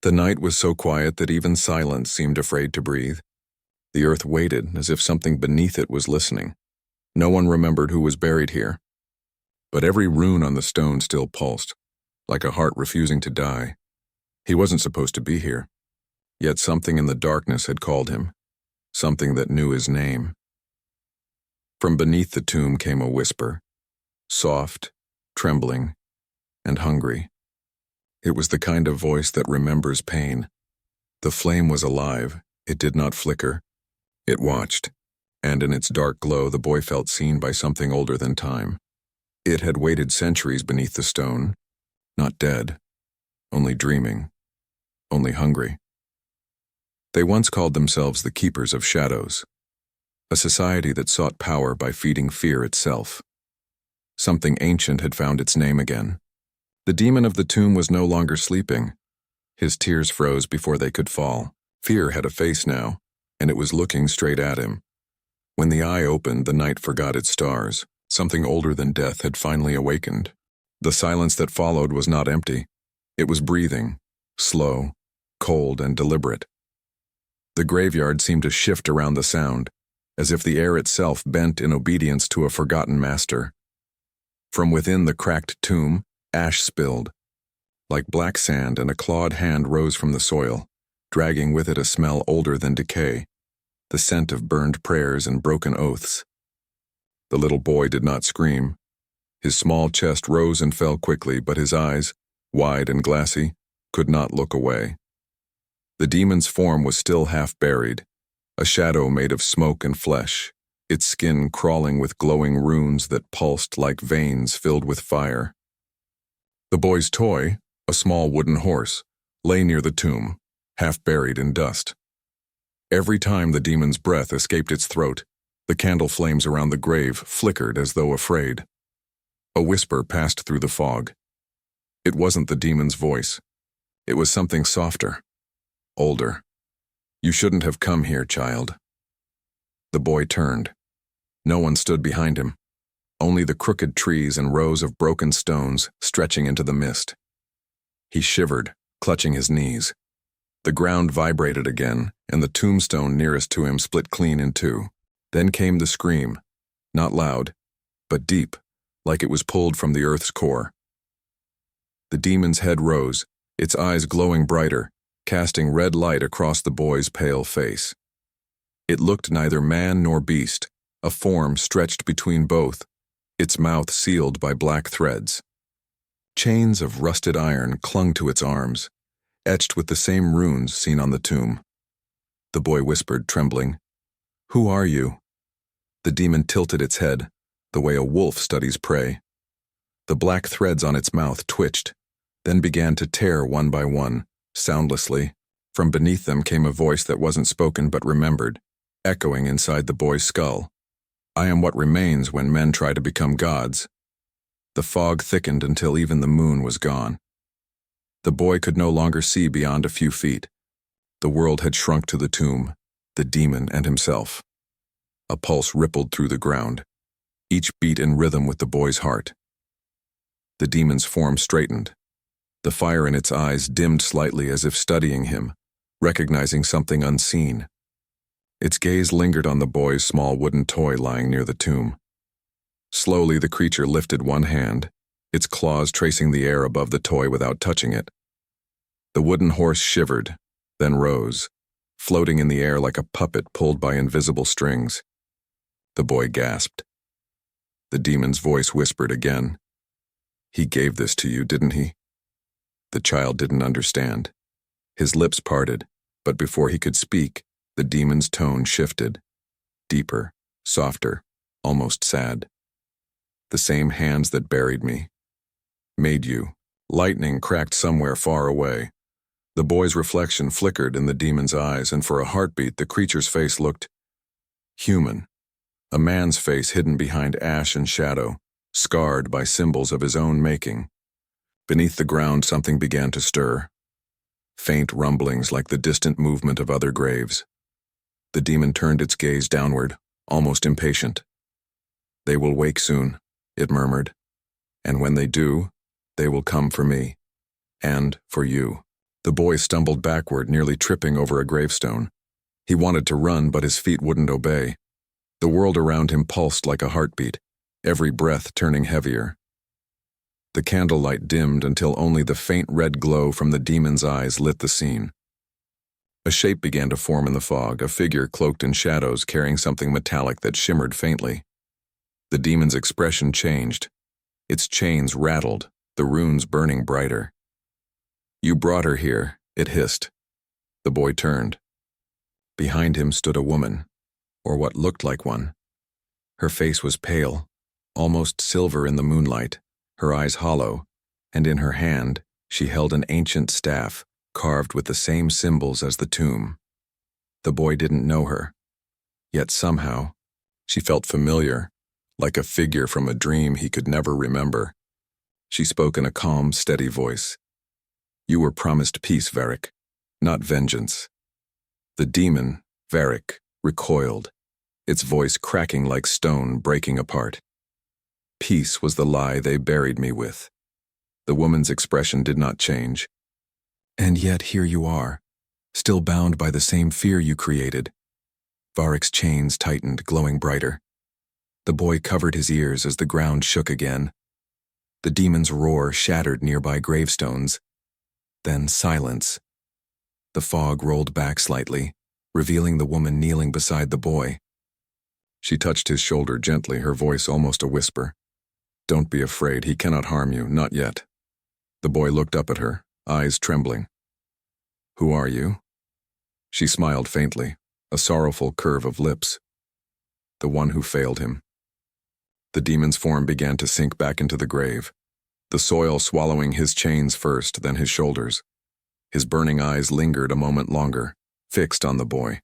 The night was so quiet that even silence seemed afraid to breathe. The earth waited as if something beneath it was listening. No one remembered who was buried here. But every rune on the stone still pulsed, like a heart refusing to die. He wasn't supposed to be here. Yet something in the darkness had called him, something that knew his name. From beneath the tomb came a whisper, soft, trembling, and hungry. It was the kind of voice that remembers pain. The flame was alive. It did not flicker. It watched, and in its dark glow the boy felt seen by something older than time. It had waited centuries beneath the stone, not dead, only dreaming, only hungry. They once called themselves the Keepers of Shadows, a society that sought power by feeding fear itself. Something ancient had found its name again. The demon of the tomb was no longer sleeping. His tears froze before they could fall. Fear had a face now, and it was looking straight at him. When the eye opened, the night forgot its stars. Something older than death had finally awakened. The silence that followed was not empty. It was breathing, slow, cold, and deliberate. The graveyard seemed to shift around the sound, as if the air itself bent in obedience to a forgotten master. From within the cracked tomb, ash spilled. Like black sand, and a clawed hand rose from the soil, dragging with it a smell older than decay, the scent of burned prayers and broken oaths. The little boy did not scream. His small chest rose and fell quickly, but his eyes, wide and glassy, could not look away. The demon's form was still half buried, a shadow made of smoke and flesh, its skin crawling with glowing runes that pulsed like veins filled with fire. The boy's toy, a small wooden horse, lay near the tomb, half buried in dust. Every time the demon's breath escaped its throat, the candle flames around the grave flickered as though afraid. A whisper passed through the fog. It wasn't the demon's voice. It was something softer, older. "You shouldn't have come here, child." The boy turned. No one stood behind him. Only the crooked trees and rows of broken stones stretching into the mist. He shivered, clutching his knees. The ground vibrated again, and the tombstone nearest to him split clean in two. Then came the scream, not loud, but deep, like it was pulled from the earth's core. The demon's head rose, its eyes glowing brighter, casting red light across the boy's pale face. It looked neither man nor beast, a form stretched between both, its mouth sealed by black threads. Chains of rusted iron clung to its arms, etched with the same runes seen on the tomb. The boy whispered, trembling, "Who are you?" The demon tilted its head, the way a wolf studies prey. The black threads on its mouth twitched, then began to tear one by one, soundlessly. From beneath them came a voice that wasn't spoken but remembered, echoing inside the boy's skull. "I am what remains when men try to become gods." The fog thickened until even the moon was gone. The boy could no longer see beyond a few feet. The world had shrunk to the tomb, the demon and himself. A pulse rippled through the ground, each beat in rhythm with the boy's heart. The demon's form straightened. The fire in its eyes dimmed slightly as if studying him, recognizing something unseen. Its gaze lingered on the boy's small wooden toy lying near the tomb. Slowly the creature lifted one hand, its claws tracing the air above the toy without touching it. The wooden horse shivered, then rose, floating in the air like a puppet pulled by invisible strings. The boy gasped. The demon's voice whispered again, "He gave this to you, didn't he?" The child didn't understand. His lips parted, but before he could speak, the demon's tone shifted, deeper, softer, almost sad. "The same hands that buried me made you." Lightning cracked somewhere far away. The boy's reflection flickered in the demon's eyes, and for a heartbeat the creature's face looked human. A man's face hidden behind ash and shadow, scarred by symbols of his own making. Beneath the ground something began to stir. Faint rumblings like the distant movement of other graves. The demon turned its gaze downward, almost impatient. "They will wake soon," it murmured. "And when they do, they will come for me. And for you." The boy stumbled backward, nearly tripping over a gravestone. He wanted to run, but his feet wouldn't obey. The world around him pulsed like a heartbeat, every breath turning heavier. The candlelight dimmed until only the faint red glow from the demon's eyes lit the scene. A shape began to form in the fog, a figure cloaked in shadows carrying something metallic that shimmered faintly. The demon's expression changed. Its chains rattled, the runes burning brighter. "You brought her here," it hissed. The boy turned. Behind him stood a woman, or what looked like one. Her face was pale, almost silver in the moonlight, her eyes hollow, and in her hand she held an ancient staff, carved with the same symbols as the tomb. The boy didn't know her, yet somehow she felt familiar, like a figure from a dream he could never remember. She spoke in a calm, steady voice. "You were promised peace, Varric, not vengeance." The demon, Varric, recoiled, its voice cracking like stone breaking apart. "Peace was the lie they buried me with." The woman's expression did not change. "And yet here you are, still bound by the same fear you created." Varric's chains tightened, glowing brighter. The boy covered his ears as the ground shook again. The demon's roar shattered nearby gravestones. Then silence. The fog rolled back slightly, revealing the woman kneeling beside the boy. She touched his shoulder gently, her voice almost a whisper. "Don't be afraid, he cannot harm you, not yet." The boy looked up at her, eyes trembling. "Who are you?" She smiled faintly, a sorrowful curve of lips. "The one who failed him." The demon's form began to sink back into the grave, the soil swallowing his chains first, then his shoulders. His burning eyes lingered a moment longer, fixed on the boy.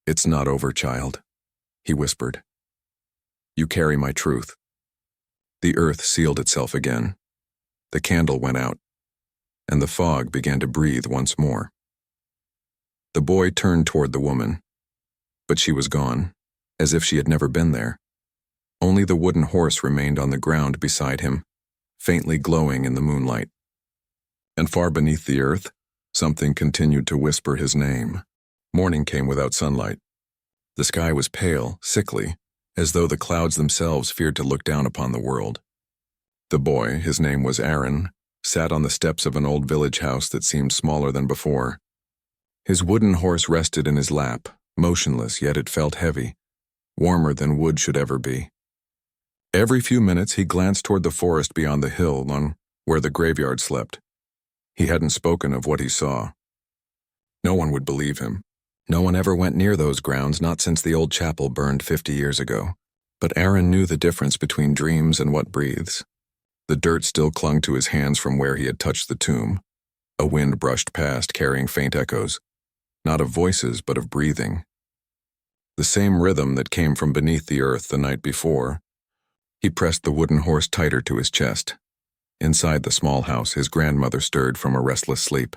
"It's not over, child," he whispered. "You carry my truth." The earth sealed itself again. The candle went out, and the fog began to breathe once more. The boy turned toward the woman, but she was gone, as if she had never been there. Only the wooden horse remained on the ground beside him, faintly glowing in the moonlight. And far beneath the earth, something continued to whisper his name. Morning came without sunlight. The sky was pale, sickly, as though the clouds themselves feared to look down upon the world. The boy, his name was Aaron, sat on the steps of an old village house that seemed smaller than before. His wooden horse rested in his lap, motionless, yet it felt heavy, warmer than wood should ever be. Every few minutes he glanced toward the forest beyond the hill on where the graveyard slept. He hadn't spoken of what he saw. No one would believe him. No one ever went near those grounds, not since the old chapel burned 50 years ago. But Aaron knew the difference between dreams and what breathes. The dirt still clung to his hands from where he had touched the tomb. A wind brushed past, carrying faint echoes, not of voices, but of breathing. The same rhythm that came from beneath the earth the night before. He pressed the wooden horse tighter to his chest. Inside the small house, his grandmother stirred from a restless sleep.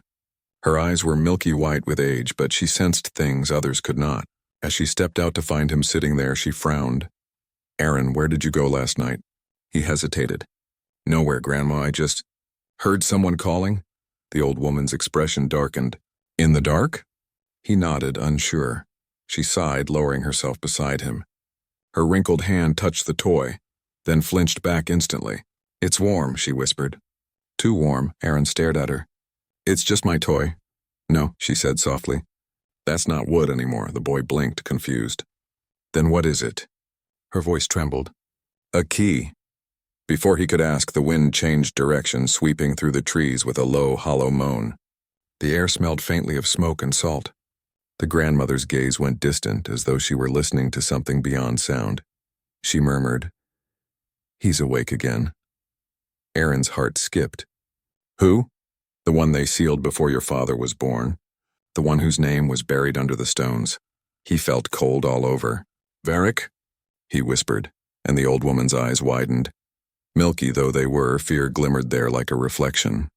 Her eyes were milky white with age, but she sensed things others could not. As she stepped out to find him sitting there, she frowned. "Aaron, where did you go last night?" He hesitated. "Nowhere, Grandma, I just heard someone calling." The old woman's expression darkened. "In the dark?" He nodded, unsure. She sighed, lowering herself beside him. Her wrinkled hand touched the toy, then flinched back instantly. "It's warm," she whispered. "Too warm," Aaron stared at her. "It's just my toy." "No," she said softly. "That's not wood anymore." The boy blinked, confused. "Then what is it?" Her voice trembled. "A key." Before he could ask, the wind changed direction, sweeping through the trees with a low, hollow moan. The air smelled faintly of smoke and salt. The grandmother's gaze went distant, as though she were listening to something beyond sound. She murmured, "He's awake again." Aaron's heart skipped. "Who?" "The one they sealed before your father was born. The one whose name was buried under the stones." He felt cold all over. "Varric?" he whispered, and the old woman's eyes widened. Milky though they were, fear glimmered there like a reflection.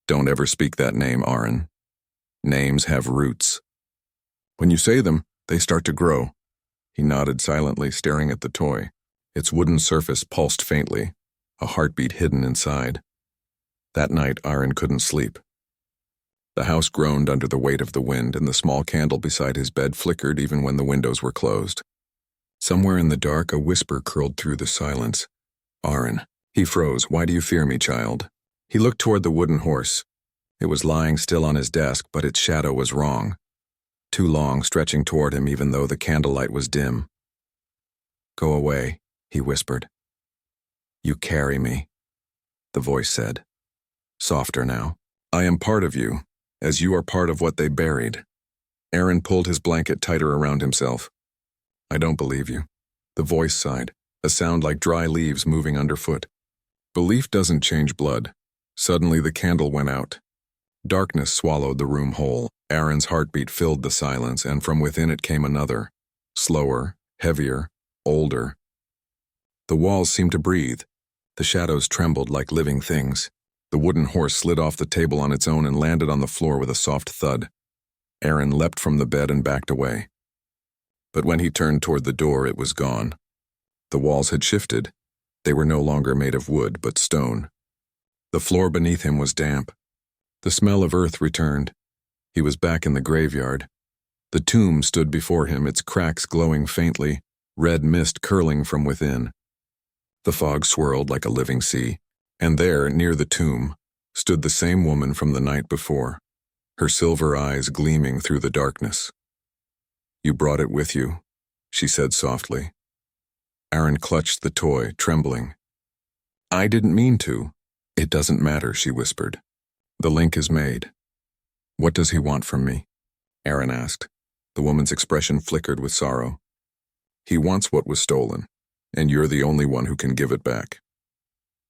"Don't ever speak that name, Aaron. Names have roots. When you say them, they start to grow." He nodded silently, staring at the toy. Its wooden surface pulsed faintly, a heartbeat hidden inside. That night, Aaron couldn't sleep. The house groaned under the weight of the wind, and the small candle beside his bed flickered even when the windows were closed. Somewhere in the dark, a whisper curled through the silence. "Aaron." He froze. "Why do you fear me, child?" He looked toward the wooden horse. It was lying still on his desk, but its shadow was wrong. Too long, stretching toward him even though the candlelight was dim. "Go away," he whispered. "You carry me," the voice said. Softer now. "I am part of you, as you are part of what they buried." Aaron pulled his blanket tighter around himself. "I don't believe you." The voice sighed, a sound like dry leaves moving underfoot. "Belief doesn't change blood." Suddenly the candle went out. Darkness swallowed the room whole. Aaron's heartbeat filled the silence, and from within it came another, slower, heavier, older. The walls seemed to breathe. The shadows trembled like living things. The wooden horse slid off the table on its own and landed on the floor with a soft thud. Aaron leapt from the bed and backed away. But when he turned toward the door, it was gone. The walls had shifted. They were no longer made of wood, but stone. The floor beneath him was damp. The smell of earth returned. He was back in the graveyard. The tomb stood before him, its cracks glowing faintly, red mist curling from within. The fog swirled like a living sea, and there, near the tomb, stood the same woman from the night before, her silver eyes gleaming through the darkness. "You brought it with you," she said softly. Aaron clutched the toy, trembling. "I didn't mean to." "It doesn't matter," she whispered. "The link is made." "What does he want from me?" Aaron asked. The woman's expression flickered with sorrow. "He wants what was stolen, and you're the only one who can give it back."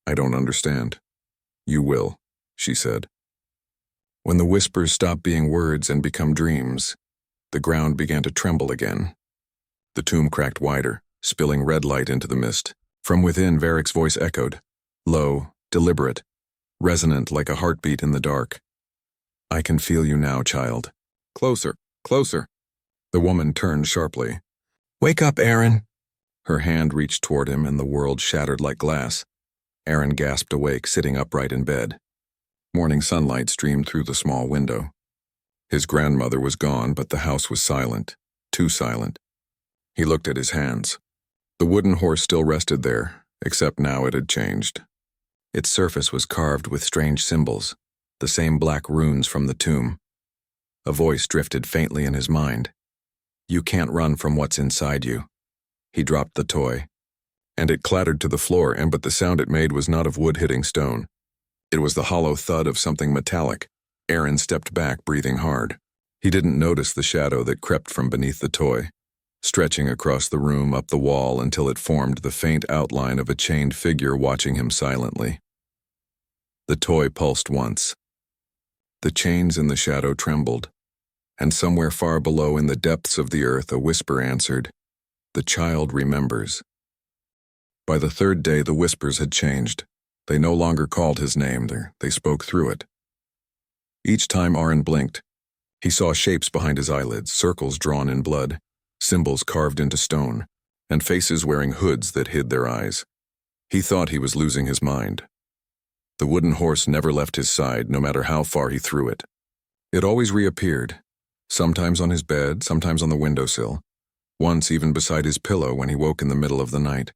"I don't understand." "You will," she said. When the whispers stopped being words and become dreams, the ground began to tremble again. The tomb cracked wider, spilling red light into the mist. From within, Varick's voice echoed, low, deliberate, resonant like a heartbeat in the dark. "I can feel you now, child. Closer, closer." The woman turned sharply. "Wake up, Aaron." Her hand reached toward him, and the world shattered like glass. Aaron gasped awake, sitting upright in bed. Morning sunlight streamed through the small window. His grandmother was gone, but the house was silent, too silent. He looked at his hands. The wooden horse still rested there, except now it had changed. Its surface was carved with strange symbols, the same black runes from the tomb. A voice drifted faintly in his mind. "You can't run from what's inside you." He dropped the toy, and it clattered to the floor, but the sound it made was not of wood hitting stone. It was the hollow thud of something metallic. Aaron stepped back, breathing hard. He didn't notice the shadow that crept from beneath the toy, stretching across the room up the wall until it formed the faint outline of a chained figure watching him silently. The toy pulsed once. The chains in the shadow trembled, and somewhere far below in the depths of the earth a whisper answered, "The child remembers." By the third day the whispers had changed. They no longer called his name, they spoke through it. Each time Aaron blinked, he saw shapes behind his eyelids, circles drawn in blood, symbols carved into stone, and faces wearing hoods that hid their eyes. He thought he was losing his mind. The wooden horse never left his side, no matter how far he threw it. It always reappeared, sometimes on his bed, sometimes on the windowsill, once even beside his pillow when he woke in the middle of the night.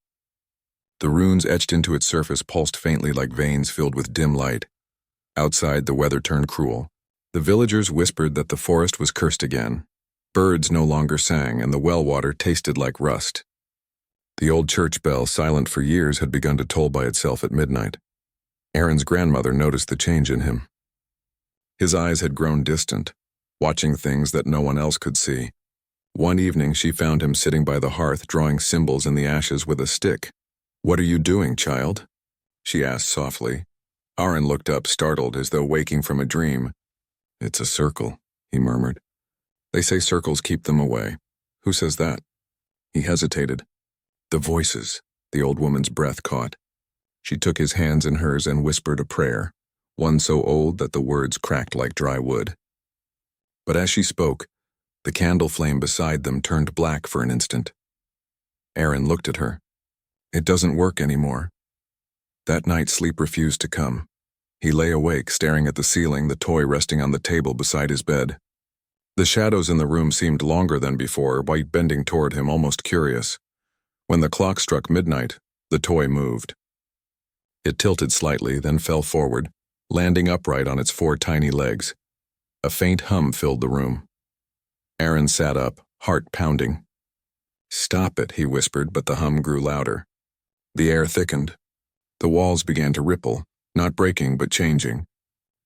The runes etched into its surface pulsed faintly like veins filled with dim light. Outside, the weather turned cruel. The villagers whispered that the forest was cursed again. Birds no longer sang, and the well water tasted like rust. The old church bell, silent for years, had begun to toll by itself at midnight. Aaron's grandmother noticed the change in him. His eyes had grown distant, watching things that no one else could see. One evening, she found him sitting by the hearth, drawing symbols in the ashes with a stick. "What are you doing, child?" she asked softly. Aaron looked up, startled, as though waking from a dream. "It's a circle," he murmured. "They say circles keep them away." "Who says that?" He hesitated. "The voices," the old woman's breath caught. She took his hands in hers and whispered a prayer, one so old that the words cracked like dry wood. But as she spoke, the candle flame beside them turned black for an instant. Aaron looked at her. "It doesn't work anymore." That night sleep refused to come. He lay awake, staring at the ceiling, the toy resting on the table beside his bed. The shadows in the room seemed longer than before, white bending toward him, almost curious. When the clock struck midnight, the toy moved. It tilted slightly, then fell forward, landing upright on its 4 tiny legs. A faint hum filled the room. Aaron sat up, heart pounding. "Stop it," he whispered, but the hum grew louder. The air thickened. The walls began to ripple, not breaking but changing.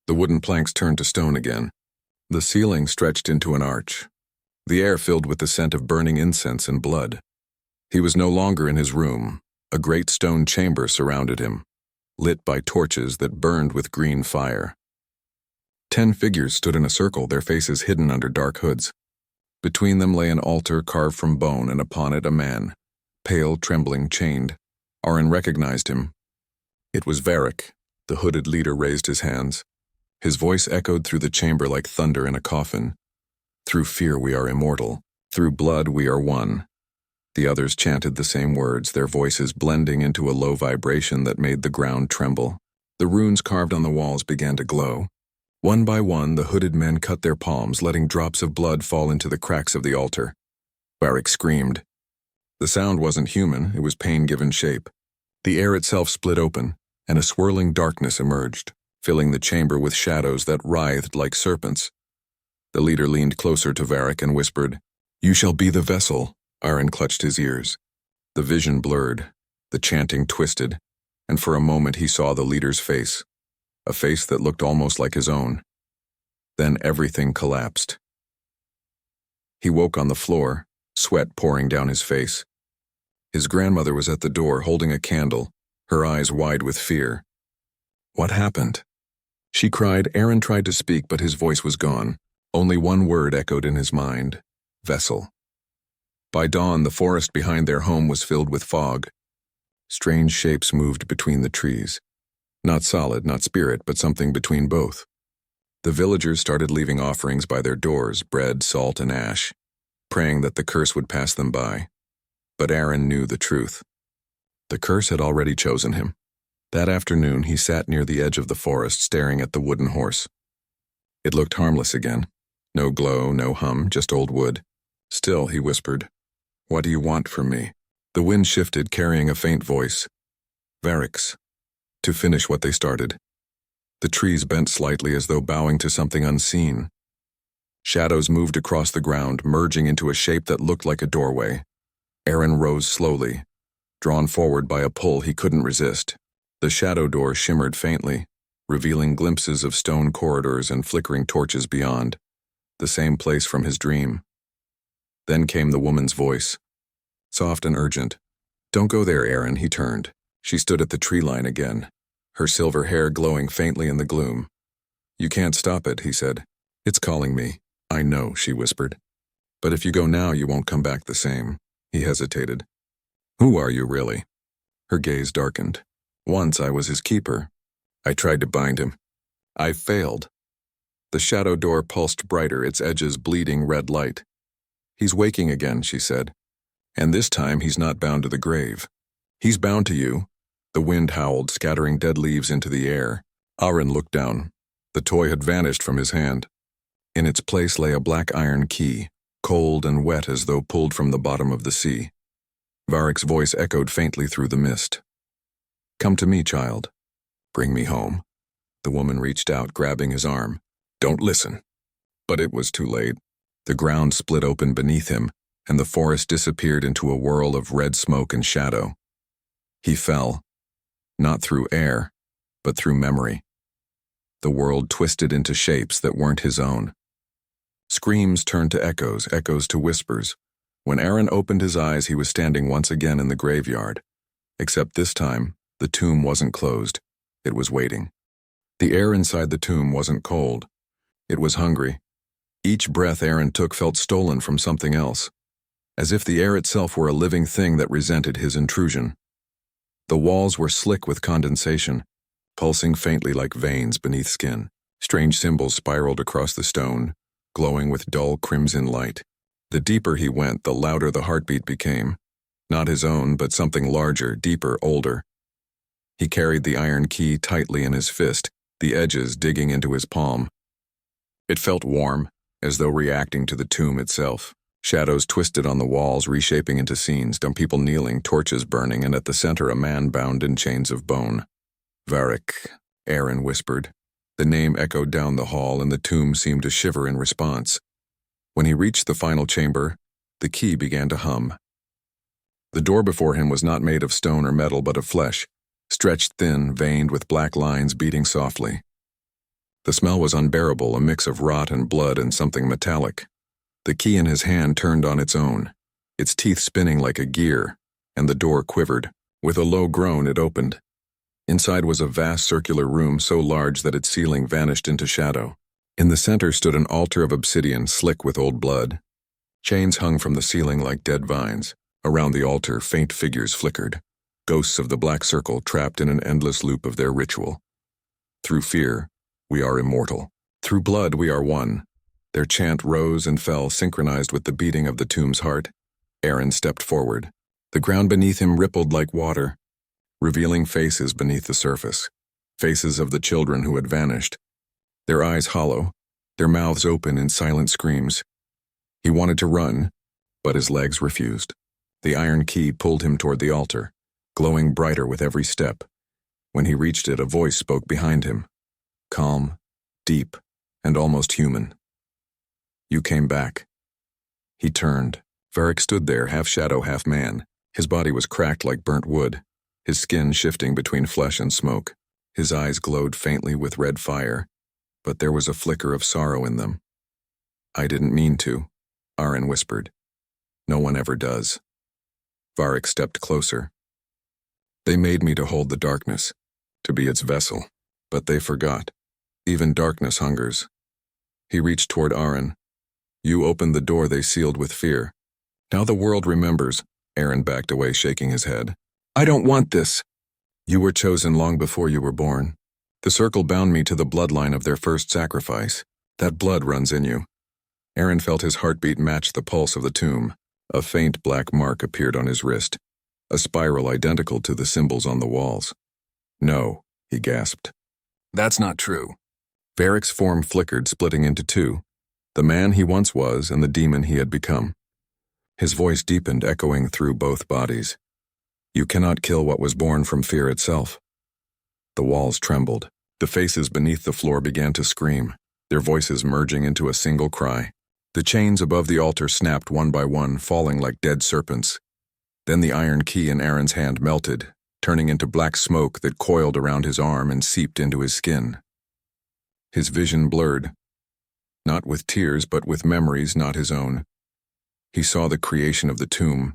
The wooden planks turned to stone again. The ceiling stretched into an arch. The air filled with the scent of burning incense and blood. He was no longer in his room. A great stone chamber surrounded him, lit by torches that burned with green fire. 10 figures stood in a circle, their faces hidden under dark hoods. Between them lay an altar carved from bone, and upon it a man, pale, trembling, chained. Aaron recognized him. It was Varric. The hooded leader raised his hands. His voice echoed through the chamber like thunder in a coffin. "Through fear we are immortal. Through blood we are one." The others chanted the same words, their voices blending into a low vibration that made the ground tremble. The runes carved on the walls began to glow. One by one, the hooded men cut their palms, letting drops of blood fall into the cracks of the altar. Varric screamed. The sound wasn't human, it was pain given shape. The air itself split open, and a swirling darkness emerged, filling the chamber with shadows that writhed like serpents. The leader leaned closer to Varric and whispered, "You shall be the vessel." Aaron clutched his ears. The vision blurred, the chanting twisted, and for a moment he saw the leader's face, a face that looked almost like his own. Then everything collapsed. He woke on the floor, sweat pouring down his face. His grandmother was at the door holding a candle, her eyes wide with fear. "What happened?" she cried. Aaron tried to speak, but his voice was gone. Only one word echoed in his mind: vessel. By dawn, the forest behind their home was filled with fog. Strange shapes moved between the trees. Not solid, not spirit, but something between both. The villagers started leaving offerings by their doors, bread, salt, and ash, praying that the curse would pass them by. But Aaron knew the truth. The curse had already chosen him. That afternoon, he sat near the edge of the forest, staring at the wooden horse. It looked harmless again. No glow, no hum, just old wood. "Still," he whispered, "what do you want from me?" The wind shifted, carrying a faint voice. Varric's. To finish what they started. The trees bent slightly as though bowing to something unseen. Shadows moved across the ground, merging into a shape that looked like a doorway. Aaron rose slowly, drawn forward by a pull he couldn't resist. The shadow door shimmered faintly, revealing glimpses of stone corridors and flickering torches beyond, the same place from his dream. Then came the woman's voice, soft and urgent. "Don't go there, Aaron," he turned. She stood at the tree line again, her silver hair glowing faintly in the gloom. "You can't stop it," he said. "It's calling me." "I know," she whispered. "But if you go now, you won't come back the same." He hesitated. "Who are you, really?" Her gaze darkened. "Once I was his keeper. I tried to bind him. I failed." The shadow door pulsed brighter, its edges bleeding red light. "He's waking again," she said. "And this time he's not bound to the grave. He's bound to you." The wind howled, scattering dead leaves into the air. Aaron looked down. The toy had vanished from his hand. In its place lay a black iron key, cold and wet as though pulled from the bottom of the sea. Varric's voice echoed faintly through the mist. "Come to me, child. Bring me home." The woman reached out, grabbing his arm. "Don't listen." But it was too late. The ground split open beneath him, and the forest disappeared into a whirl of red smoke and shadow. He fell, not through air, but through memory. The world twisted into shapes that weren't his own. Screams turned to echoes, echoes to whispers. When Aaron opened his eyes, he was standing once again in the graveyard. Except this time, the tomb wasn't closed. It was waiting. The air inside the tomb wasn't cold. It was hungry. Each breath Aaron took felt stolen from something else, as if the air itself were a living thing that resented his intrusion. The walls were slick with condensation, pulsing faintly like veins beneath skin. Strange symbols spiraled across the stone, glowing with dull crimson light. The deeper he went, the louder the heartbeat became. Not his own, but something larger, deeper, older. He carried the iron key tightly in his fist, the edges digging into his palm. It felt warm, as though reacting to the tomb itself. Shadows twisted on the walls, reshaping into scenes, people kneeling, torches burning, and at the center a man bound in chains of bone. Varric, Aaron whispered. The name echoed down the hall, and the tomb seemed to shiver in response. When he reached the final chamber, the key began to hum. The door before him was not made of stone or metal, but of flesh, stretched thin, veined with black lines beating softly. The smell was unbearable, a mix of rot and blood and something metallic. The key in his hand turned on its own, its teeth spinning like a gear, and the door quivered. With a low groan, it opened. Inside was a vast circular room so large that its ceiling vanished into shadow. In the center stood an altar of obsidian, slick with old blood. Chains hung from the ceiling like dead vines. Around the altar, faint figures flickered, ghosts of the Black Circle trapped in an endless loop of their ritual. Through fear, we are immortal. Through blood, we are one. Their chant rose and fell, synchronized with the beating of the tomb's heart. Aaron stepped forward. The ground beneath him rippled like water, revealing faces beneath the surface, faces of the children who had vanished, their eyes hollow, their mouths open in silent screams. He wanted to run, but his legs refused. The iron key pulled him toward the altar, glowing brighter with every step. When he reached it, a voice spoke behind him, calm, deep, and almost human. You came back. He turned. Varric stood there, half shadow, half man. His body was cracked like burnt wood, his skin shifting between flesh and smoke. His eyes glowed faintly with red fire, but there was a flicker of sorrow in them. I didn't mean to, Aaron whispered. No one ever does. Varric stepped closer. They made me to hold the darkness, to be its vessel, but they forgot. Even darkness hungers. He reached toward Aaron. You opened the door they sealed with fear. Now the world remembers. Aaron backed away, shaking his head. I don't want this. You were chosen long before you were born. The circle bound me to the bloodline of their first sacrifice. That blood runs in you. Aaron felt his heartbeat match the pulse of the tomb. A faint black mark appeared on his wrist, a spiral identical to the symbols on the walls. No, he gasped. That's not true. Varric's form flickered, splitting into two, the man he once was and the demon he had become. His voice deepened, echoing through both bodies. You cannot kill what was born from fear itself. The walls trembled. The faces beneath the floor began to scream, their voices merging into a single cry. The chains above the altar snapped one by one, falling like dead serpents. Then the iron key in Aaron's hand melted, turning into black smoke that coiled around his arm and seeped into his skin. His vision blurred, not with tears but with memories not his own. He saw the creation of the tomb.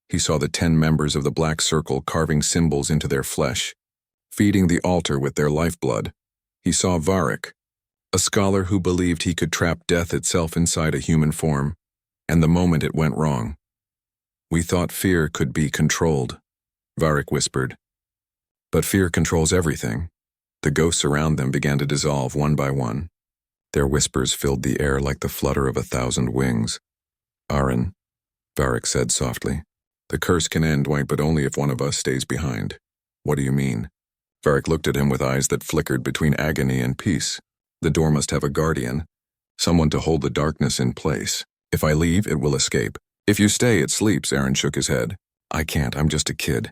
He saw the 10 members of the Black Circle carving symbols into their flesh, feeding the altar with their lifeblood. He saw Varric, a scholar who believed he could trap death itself inside a human form, and the moment it went wrong. We thought fear could be controlled, Varric whispered. But fear controls everything. The ghosts around them began to dissolve one by one. Their whispers filled the air like the flutter of 1,000 wings. Aaron, Varric said softly, the curse can end, but only if one of us stays behind. What do you mean? Varric looked at him with eyes that flickered between agony and peace. The door must have a guardian, someone to hold the darkness in place. If I leave, it will escape. If you stay, it sleeps, Aaron shook his head. I can't, I'm just a kid.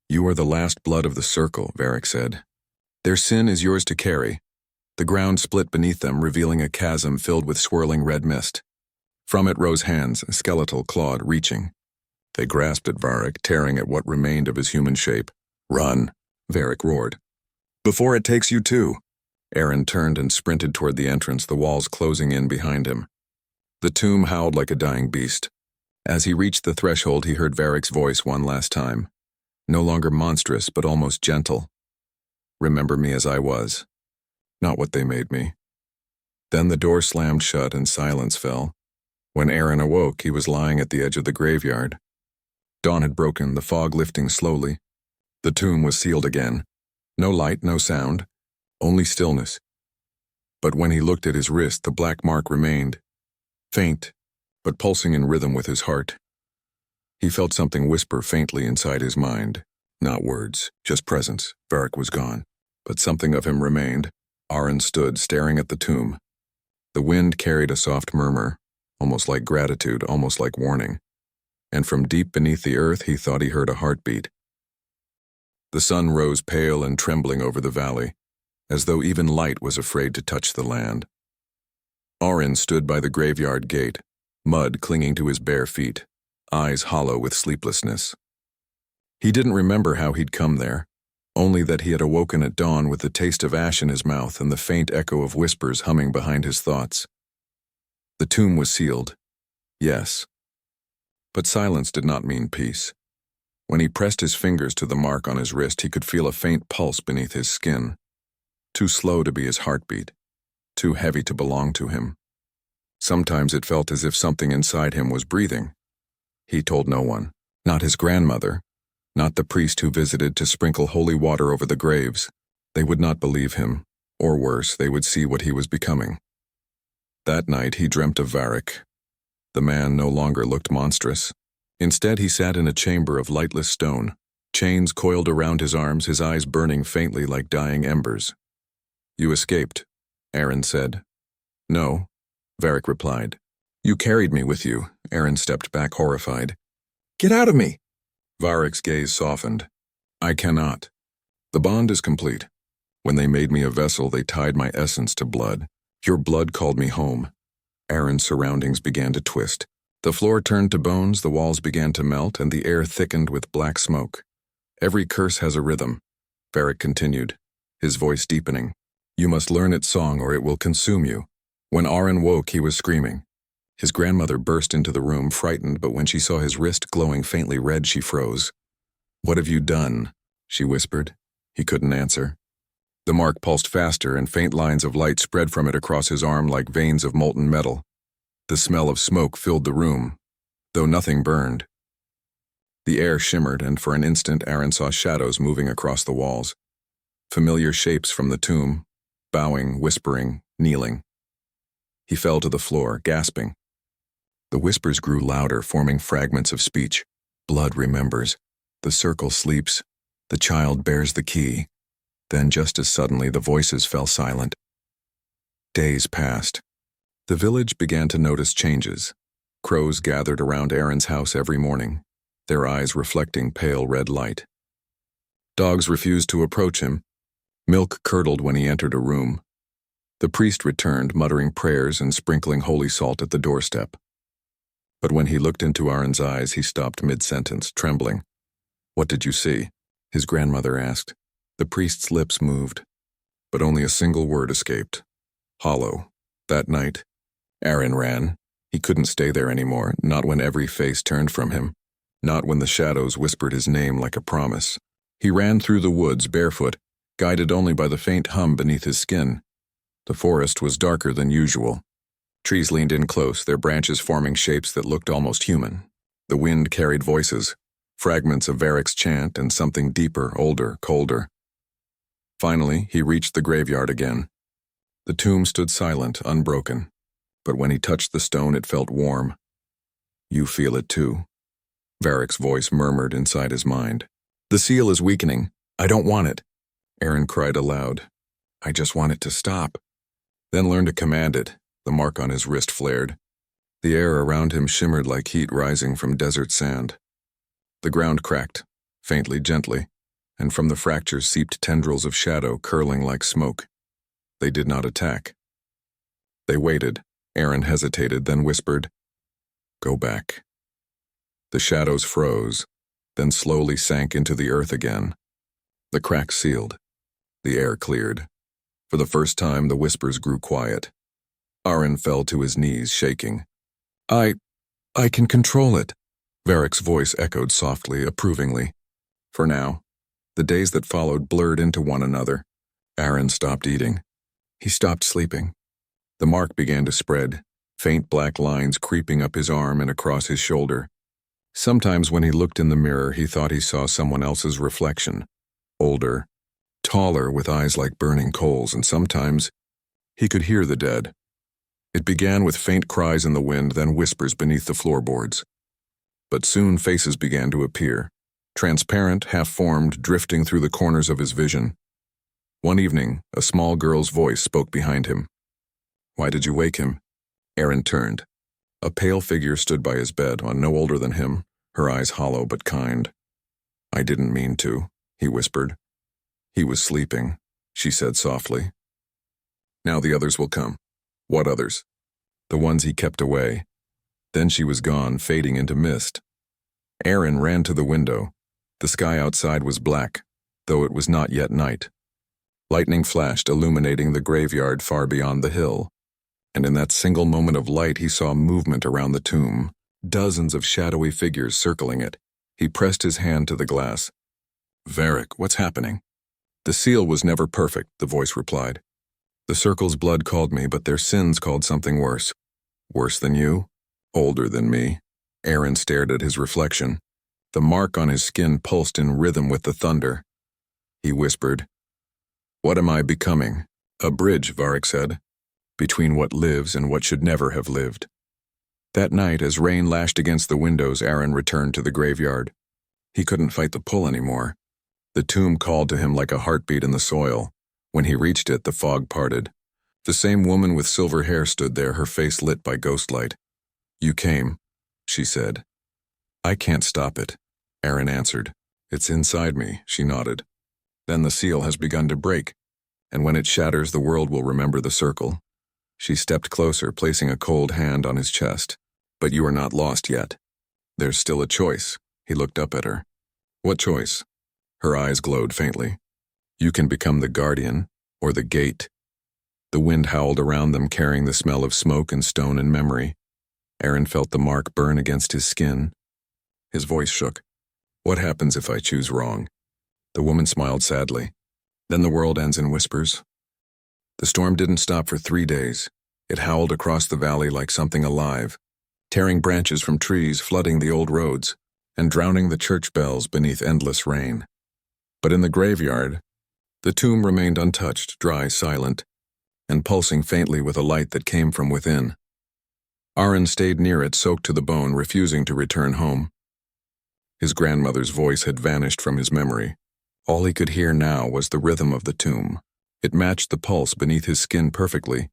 You are the last blood of the circle, Varric said. Their sin is yours to carry. The ground split beneath them, revealing a chasm filled with swirling red mist. From it rose hands, skeletal, clawed, reaching. They grasped at Varric, tearing at what remained of his human shape. Run, Varric roared. Before it takes you too. Aaron turned and sprinted toward the entrance, the walls closing in behind him. The tomb howled like a dying beast. As he reached the threshold, he heard Varric's voice one last time. No longer monstrous, but almost gentle. Remember me as I was, not what they made me. Then the door slammed shut and silence fell. When Aaron awoke, he was lying at the edge of the graveyard. Dawn had broken, the fog lifting slowly. The tomb was sealed again. No light, no sound, only stillness. But when he looked at his wrist, the black mark remained, faint, but pulsing in rhythm with his heart. He felt something whisper faintly inside his mind. Not words, just presence. Varric was gone. But something of him remained. Aaron stood, staring at the tomb. The wind carried a soft murmur, almost like gratitude, almost like warning. And from deep beneath the earth he thought he heard a heartbeat. The sun rose pale and trembling over the valley, as though even light was afraid to touch the land. Aaron stood by the graveyard gate, mud clinging to his bare feet, eyes hollow with sleeplessness. He didn't remember how he'd come there, only that he had awoken at dawn with the taste of ash in his mouth and the faint echo of whispers humming behind his thoughts. The tomb was sealed, yes. But silence did not mean peace. When he pressed his fingers to the mark on his wrist, he could feel a faint pulse beneath his skin, too slow to be his heartbeat, too heavy to belong to him. Sometimes it felt as if something inside him was breathing. He told no one, not his grandmother, not the priest who visited to sprinkle holy water over the graves. They would not believe him, or worse, they would see what he was becoming. That night he dreamt of Varric. The man no longer looked monstrous. Instead he sat in a chamber of lightless stone, chains coiled around his arms, his eyes burning faintly like dying embers. "You escaped," Aaron said. "No," Varric replied. "You carried me with you." Aaron stepped back horrified. "Get out of me!" Varric's gaze softened. "I cannot. The bond is complete. When they made me a vessel, they tied my essence to blood. Your blood called me home." Aaron's surroundings began to twist. The floor turned to bones, the walls began to melt, and the air thickened with black smoke. "Every curse has a rhythm," Varric continued, his voice deepening. "You must learn its song or it will consume you." When Aaron woke, he was screaming. His grandmother burst into the room, frightened, but when she saw his wrist glowing faintly red, she froze. "What have you done?" she whispered. He couldn't answer. The mark pulsed faster, and faint lines of light spread from it across his arm like veins of molten metal. The smell of smoke filled the room, though nothing burned. The air shimmered, and for an instant Aaron saw shadows moving across the walls. Familiar shapes from the tomb, bowing, whispering, kneeling. He fell to the floor, gasping. The whispers grew louder, forming fragments of speech. "Blood remembers. The circle sleeps. The child bears the key." Then, just as suddenly, the voices fell silent. Days passed. The village began to notice changes. Crows gathered around Aaron's house every morning, their eyes reflecting pale red light. Dogs refused to approach him. Milk curdled when he entered a room. The priest returned, muttering prayers and sprinkling holy salt at the doorstep. But when he looked into Aaron's eyes, he stopped mid-sentence, trembling. "What did you see?" his grandmother asked. The priest's lips moved, but only a single word escaped. "Hollow." That night, Aaron ran. He couldn't stay there anymore, not when every face turned from him, not when the shadows whispered his name like a promise. He ran through the woods barefoot, guided only by the faint hum beneath his skin. The forest was darker than usual. Trees leaned in close, their branches forming shapes that looked almost human. The wind carried voices, fragments of Varric's chant and something deeper, older, colder. Finally, he reached the graveyard again. The tomb stood silent, unbroken, but when he touched the stone it felt warm. "You feel it too," Varric's voice murmured inside his mind. "The seal is weakening. I don't want it." Aaron cried aloud. "I just want it to stop." Then learned to command it. The mark on his wrist flared. The air around him shimmered like heat rising from desert sand. The ground cracked, faintly, gently, and from the fractures seeped tendrils of shadow curling like smoke. They did not attack. They waited. Aaron hesitated, then whispered, "Go back." The shadows froze, then slowly sank into the earth again. The cracks sealed. The air cleared. For the first time, the whispers grew quiet. Aaron fell to his knees, shaking. I can control it." Varric's voice echoed softly, approvingly. For now, the days that followed blurred into one another. Aaron stopped eating. He stopped sleeping. The mark began to spread, faint black lines creeping up his arm and across his shoulder. Sometimes when he looked in the mirror, he thought he saw someone else's reflection, older, taller, with eyes like burning coals, and sometimes he could hear the dead. It began with faint cries in the wind, then whispers beneath the floorboards. But soon faces began to appear, transparent, half-formed, drifting through the corners of his vision. One evening, a small girl's voice spoke behind him. "Why did you wake him?" Aaron turned. A pale figure stood by his bed, no older than him, her eyes hollow but kind. "I didn't mean to," he whispered. "He was sleeping," she said softly. "Now the others will come." "What others?" "The ones he kept away." Then she was gone, fading into mist. Aaron ran to the window. The sky outside was black, though it was not yet night. Lightning flashed, illuminating the graveyard far beyond the hill. And in that single moment of light he saw movement around the tomb, dozens of shadowy figures circling it. He pressed his hand to the glass. "Varric, what's happening?" "The seal was never perfect," the voice replied. "The circle's blood called me, but their sins called something worse." "Worse than you?" "Older than me." Aaron stared at his reflection. The mark on his skin pulsed in rhythm with the thunder. He whispered, "What am I becoming?" "A bridge," Varric said, "between what lives and what should never have lived." That night, as rain lashed against the windows, Aaron returned to the graveyard. He couldn't fight the pull anymore. The tomb called to him like a heartbeat in the soil. When he reached it, the fog parted. The same woman with silver hair stood there, her face lit by ghostlight. "You came," she said. "I can't stop it," Aaron answered. "It's inside me," she nodded. "Then the seal has begun to break, and when it shatters, the world will remember the circle." She stepped closer, placing a cold hand on his chest. "But you are not lost yet. There's still a choice." He looked up at her. "What choice?" Her eyes glowed faintly. "You can become the guardian, or the gate." The wind howled around them, carrying the smell of smoke and stone and memory. Aaron felt the mark burn against his skin. His voice shook. "What happens if I choose wrong?" The woman smiled sadly. "Then the world ends in whispers." The storm didn't stop for 3 days. It howled across the valley like something alive, tearing branches from trees, flooding the old roads, and drowning the church bells beneath endless rain. But in the graveyard, the tomb remained untouched, dry, silent, and pulsing faintly with a light that came from within. Aaron stayed near it, soaked to the bone, refusing to return home. His grandmother's voice had vanished from his memory. All he could hear now was the rhythm of the tomb. It matched the pulse beneath his skin perfectly,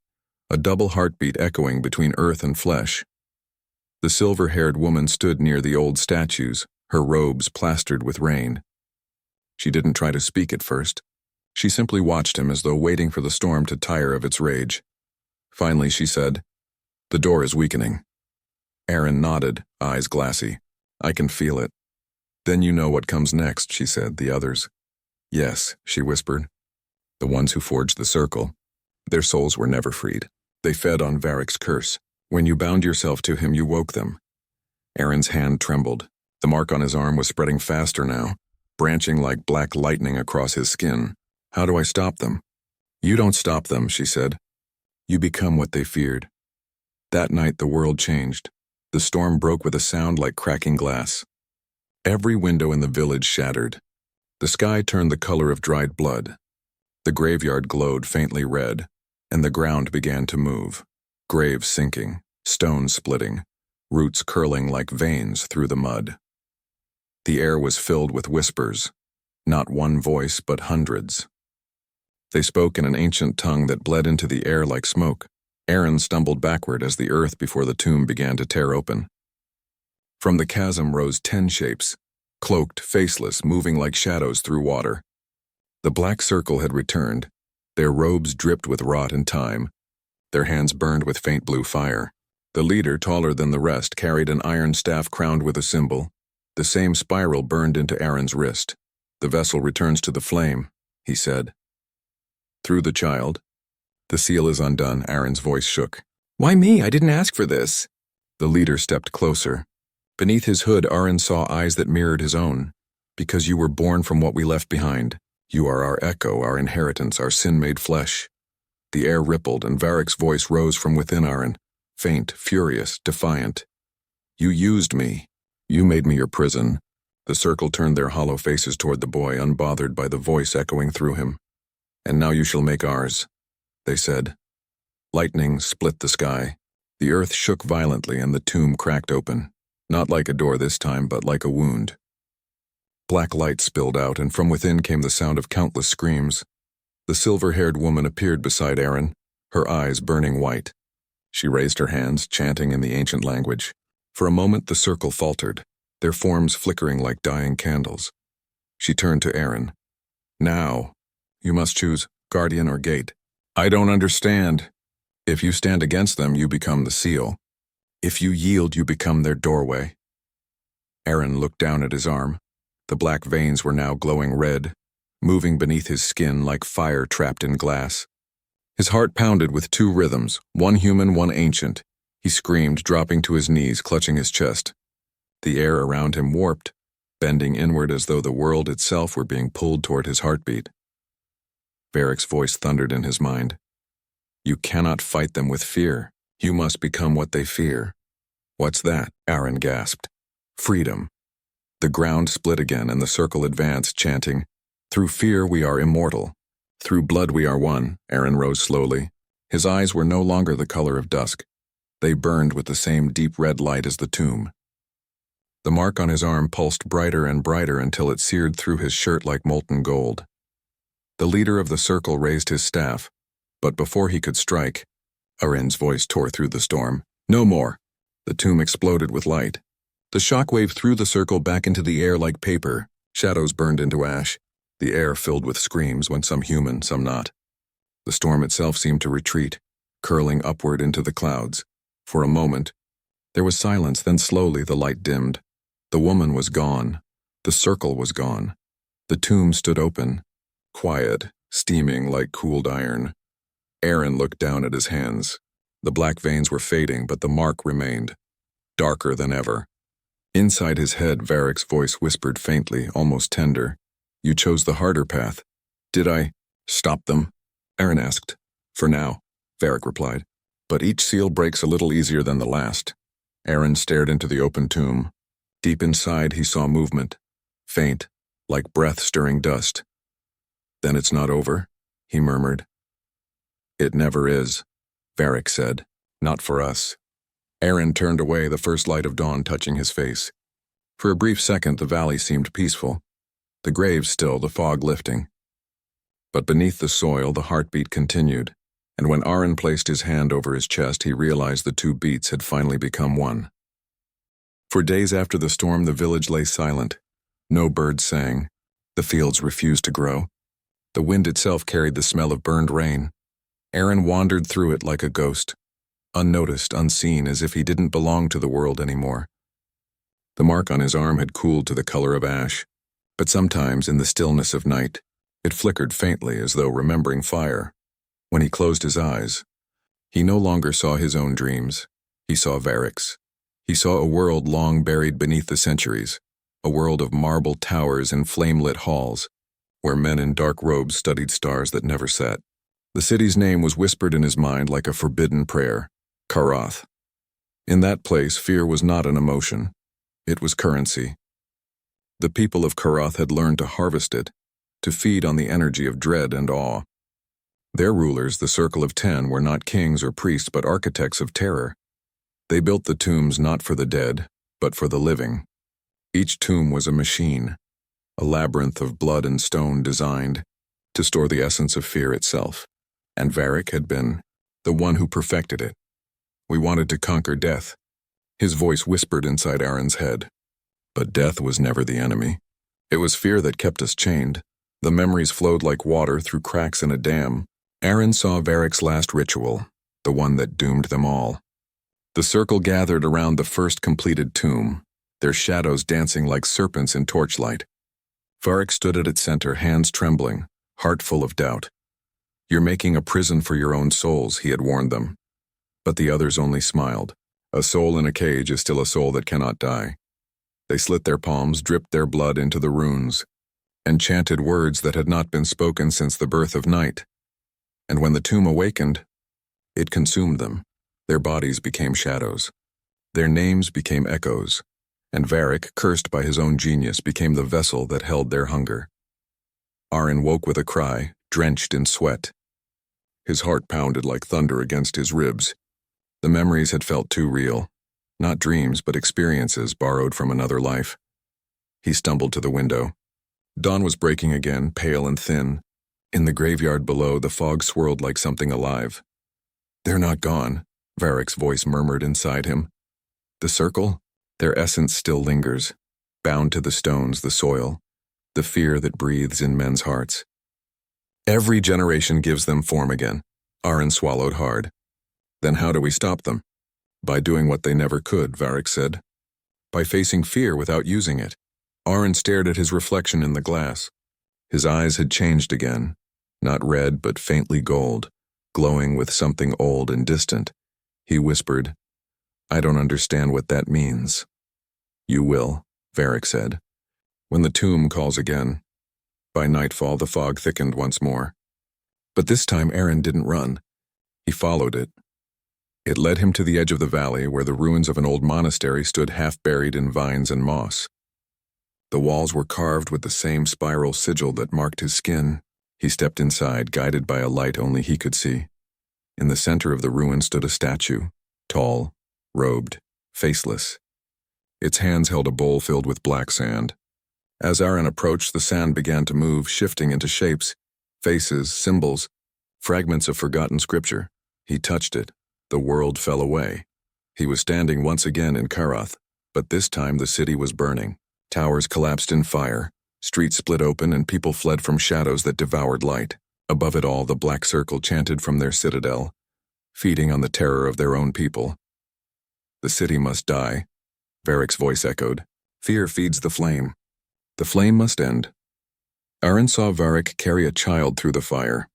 a double heartbeat echoing between earth and flesh. The silver-haired woman stood near the old statues, her robes plastered with rain. She didn't try to speak at first. She simply watched him as though waiting for the storm to tire of its rage. Finally, she said, "The door is weakening." Aaron nodded, eyes glassy. "I can feel it." "Then you know what comes next," she said. "The others." "Yes," she whispered. "The ones who forged the circle. Their souls were never freed. They fed on Varric's curse. When you bound yourself to him, you woke them." Aaron's hand trembled. The mark on his arm was spreading faster now, branching like black lightning across his skin. "How do I stop them?" "You don't stop them," she said. "You become what they feared." That night the world changed. The storm broke with a sound like cracking glass. Every window in the village shattered. The sky turned the color of dried blood. The graveyard glowed faintly red, and the ground began to move. Graves sinking, stones splitting, roots curling like veins through the mud. The air was filled with whispers, not one voice but hundreds. They spoke in an ancient tongue that bled into the air like smoke. Aaron stumbled backward as the earth before the tomb began to tear open. From the chasm rose 10 shapes, cloaked, faceless, moving like shadows through water. The black circle had returned. Their robes dripped with rot and time. Their hands burned with faint blue fire. The leader, taller than the rest, carried an iron staff crowned with a symbol. The same spiral burned into Aaron's wrist. "The vessel returns to the flame," he said. "Through the child." "The seal is undone," Aaron's voice shook. "Why me? I didn't ask for this." The leader stepped closer. Beneath his hood, Aaron saw eyes that mirrored his own. "Because you were born from what we left behind. You are our echo, our inheritance, our sin-made flesh." The air rippled, and Varric's voice rose from within Aaron, faint, furious, defiant. "You used me. You made me your prison." The circle turned their hollow faces toward the boy, unbothered by the voice echoing through him. "And now you shall make ours," they said. Lightning split the sky. The earth shook violently, and the tomb cracked open. Not like a door this time, but like a wound. Black light spilled out, and from within came the sound of countless screams. The silver-haired woman appeared beside Aaron, her eyes burning white. She raised her hands, chanting in the ancient language. For a moment the circle faltered, their forms flickering like dying candles. She turned to Aaron. Now, you must choose guardian or gate. I don't understand. If you stand against them, you become the seal. If you yield, you become their doorway. Aaron looked down at his arm. The black veins were now glowing red, moving beneath his skin like fire trapped in glass. His heart pounded with two rhythms, one human, one ancient. He screamed, dropping to his knees, clutching his chest. The air around him warped, bending inward as though the world itself were being pulled toward his heartbeat. Varric's voice thundered in his mind. You cannot fight them with fear. You must become what they fear. What's that? Aaron gasped. Freedom. The ground split again and the circle advanced, chanting, Through fear we are immortal. Through blood we are one. Aaron rose slowly. His eyes were no longer the color of dusk. They burned with the same deep red light as the tomb. The mark on his arm pulsed brighter and brighter until it seared through his shirt like molten gold. The leader of the circle raised his staff, but before he could strike, Aaron's voice tore through the storm. No more. The tomb exploded with light. The shockwave threw the circle back into the air like paper. Shadows burned into ash. The air filled with screams, when some human, some not. The storm itself seemed to retreat, curling upward into the clouds. For a moment, there was silence, then slowly the light dimmed. The woman was gone. The circle was gone. The tomb stood open, quiet, steaming like cooled iron. Aaron looked down at his hands. The black veins were fading, but the mark remained, darker than ever. Inside his head, Varric's voice whispered faintly, almost tender. You chose the harder path. Did I stop them? Aaron asked. For now, Varric replied. But each seal breaks a little easier than the last. Aaron stared into the open tomb. Deep inside, he saw movement, faint, like breath stirring dust. Then it's not over, he murmured. It never is, Varric said. Not for us. Aaron turned away, the first light of dawn touching his face. For a brief second, the valley seemed peaceful. The grave still, the fog lifting. But beneath the soil, the heartbeat continued, and when Aaron placed his hand over his chest, he realized the two beats had finally become one. For days after the storm, the village lay silent. No birds sang. The fields refused to grow. The wind itself carried the smell of burned rain. Aaron wandered through it like a ghost, unnoticed, unseen, as if he didn't belong to the world anymore. The mark on his arm had cooled to the color of ash, but sometimes in the stillness of night, it flickered faintly as though remembering fire. When he closed his eyes, he no longer saw his own dreams. He saw Varric's. He saw a world long buried beneath the centuries, a world of marble towers and flame-lit halls, where men in dark robes studied stars that never set. The city's name was whispered in his mind like a forbidden prayer, Karath. In that place, fear was not an emotion. It was currency. The people of Karath had learned to harvest it, to feed on the energy of dread and awe. Their rulers, the Circle of 10, were not kings or priests but architects of terror. They built the tombs not for the dead, but for the living. Each tomb was a machine, a labyrinth of blood and stone designed to store the essence of fear itself. And Varric had been the one who perfected it. We wanted to conquer death. His voice whispered inside Aaron's head. But death was never the enemy. It was fear that kept us chained. The memories flowed like water through cracks in a dam. Aaron saw Varric's last ritual, the one that doomed them all. The circle gathered around the first completed tomb, their shadows dancing like serpents in torchlight. Varric stood at its center, hands trembling, heart full of doubt. You're making a prison for your own souls, he had warned them. But the others only smiled. A soul in a cage is still a soul that cannot die. They slit their palms, dripped their blood into the runes, and chanted words that had not been spoken since the birth of night. And when the tomb awakened, it consumed them. Their bodies became shadows. Their names became echoes, and Varric, cursed by his own genius, became the vessel that held their hunger. Aaron woke with a cry, drenched in sweat. His heart pounded like thunder against his ribs. The memories had felt too real. Not dreams, but experiences borrowed from another life. He stumbled to the window. Dawn was breaking again, pale and thin. In the graveyard below, the fog swirled like something alive. "They're not gone," Varric's voice murmured inside him. "The circle? Their essence still lingers, bound to the stones, the soil, the fear that breathes in men's hearts. Every generation gives them form again." Aaron swallowed hard. "Then how do we stop them?" "By doing what they never could," Varric said. "By facing fear without using it." Aaron stared at his reflection in the glass. His eyes had changed again, not red but faintly gold, glowing with something old and distant. He whispered, "I don't understand what that means." "You will," Varric said. "When the tomb calls again." By nightfall, the fog thickened once more. But this time Aaron didn't run. He followed it. It led him to the edge of the valley where the ruins of an old monastery stood half buried in vines and moss. The walls were carved with the same spiral sigil that marked his skin. He stepped inside, guided by a light only he could see. In the center of the ruin stood a statue, tall, robed, faceless. Its hands held a bowl filled with black sand. As Aaron approached, the sand began to move, shifting into shapes, faces, symbols, fragments of forgotten scripture. He touched it. The world fell away. He was standing once again in Karath, but this time the city was burning. Towers collapsed in fire, streets split open, and people fled from shadows that devoured light. Above it all, the black circle chanted from their citadel, feeding on the terror of their own people. "The city must die," Varric's voice echoed. "Fear feeds the flame. The flame must end." Aaron saw Varric carry a child through the fire,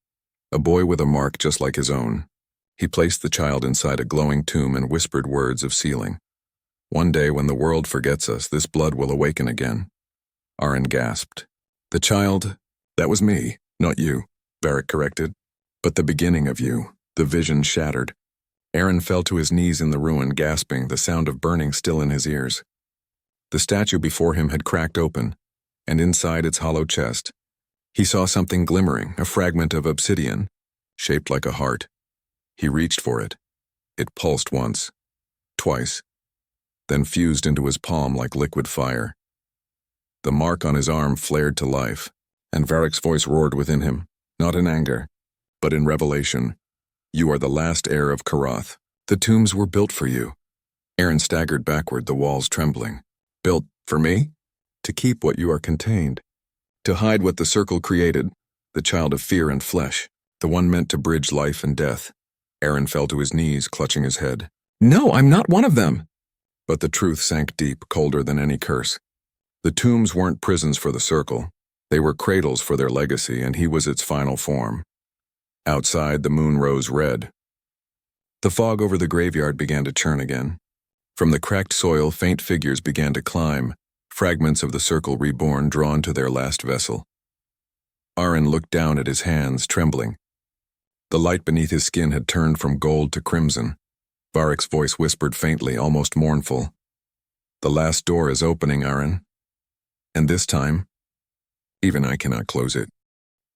a boy with a mark just like his own. He placed the child inside a glowing tomb and whispered words of sealing. "One day when the world forgets us, this blood will awaken again." Aaron gasped. "The child, that was me, not you," Varric corrected. "But the beginning of you." The vision shattered. Aaron fell to his knees in the ruin, gasping, the sound of burning still in his ears. The statue before him had cracked open, and inside its hollow chest, he saw something glimmering, a fragment of obsidian, shaped like a heart. He reached for it. It pulsed once, twice, then fused into his palm like liquid fire. The mark on his arm flared to life, and Varric's voice roared within him, not in anger, but in revelation. "You are the last heir of Karath. The tombs were built for you." Aaron staggered backward, the walls trembling. "Built for me?" "To keep what you are contained. To hide what the circle created, the child of fear and flesh, the one meant to bridge life and death." Aaron fell to his knees, clutching his head. "No, I'm not one of them!" But the truth sank deep, colder than any curse. The tombs weren't prisons for the circle. They were cradles for their legacy, and he was its final form. Outside, the moon rose red. The fog over the graveyard began to churn again. From the cracked soil, faint figures began to climb, fragments of the circle reborn drawn to their last vessel. Aaron looked down at his hands, trembling. The light beneath his skin had turned from gold to crimson. Varric's voice whispered faintly, almost mournful. "The last door is opening, Aaron. And this time, even I cannot close it."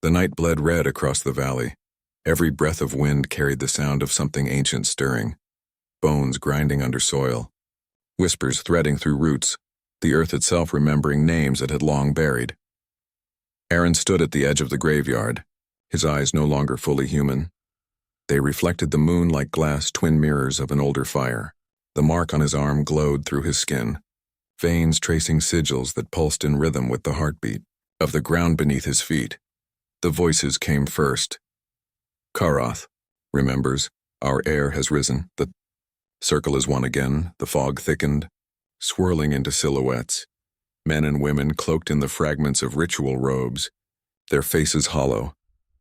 The night bled red across the valley. Every breath of wind carried the sound of something ancient stirring. Bones grinding under soil. Whispers threading through roots, the earth itself remembering names it had long buried. Aaron stood at the edge of the graveyard, his eyes no longer fully human. They reflected the moon like glass twin mirrors of an older fire. The mark on his arm glowed through his skin, veins tracing sigils that pulsed in rhythm with the heartbeat of the ground beneath his feet. The voices came first. "Karath remembers, our heir has risen. The circle is one again." The fog thickened, swirling into silhouettes. Men and women cloaked in the fragments of ritual robes, their faces hollow,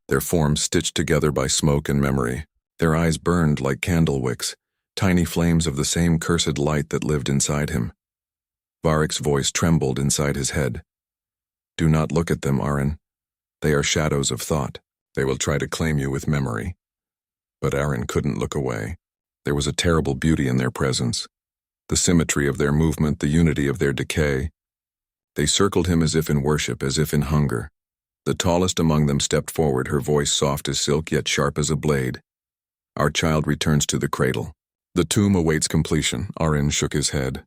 their forms stitched together by smoke and memory. Their eyes burned like candle wicks, tiny flames of the same cursed light that lived inside him. Varric's voice trembled inside his head. "Do not look at them, Aaron. They are shadows of thought. They will try to claim you with memory." But Aaron couldn't look away. There was a terrible beauty in their presence. The symmetry of their movement, the unity of their decay. They circled him as if in worship, as if in hunger. The tallest among them stepped forward, her voice soft as silk yet sharp as a blade. "Our child returns to the cradle. The tomb awaits completion." Aaron shook his head.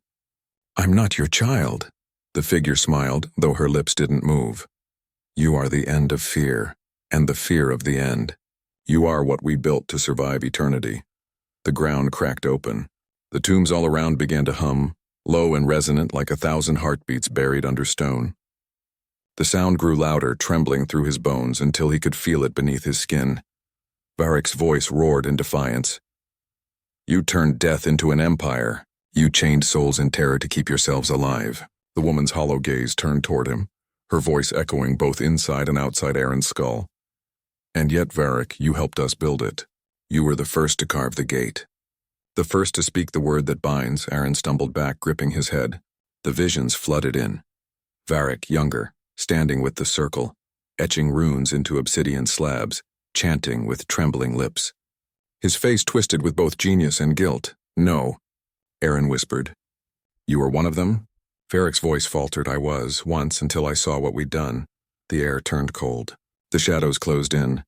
"I'm not your child." The figure smiled, though her lips didn't move. "You are the end of fear." and the fear of the end. You are what we built to survive eternity. The ground cracked open. The tombs all around began to hum, low and resonant like 1,000 heartbeats buried under stone. The sound grew louder, trembling through his bones until he could feel it beneath his skin. Varric's voice roared in defiance. You turned death into an empire. You chained souls in terror to keep yourselves alive. The woman's hollow gaze turned toward him, her voice echoing both inside and outside Aaron's skull. And yet, Varric, you helped us build it. You were the first to carve the gate. The first to speak the word that binds. Aaron stumbled back, gripping his head. The visions flooded in. Varric, younger, standing with the circle, etching runes into obsidian slabs, chanting with trembling lips. His face twisted with both genius and guilt. No, Aaron whispered. You were one of them? Varric's voice faltered. I was, once, until I saw what we'd done. The air turned cold. The shadows closed in.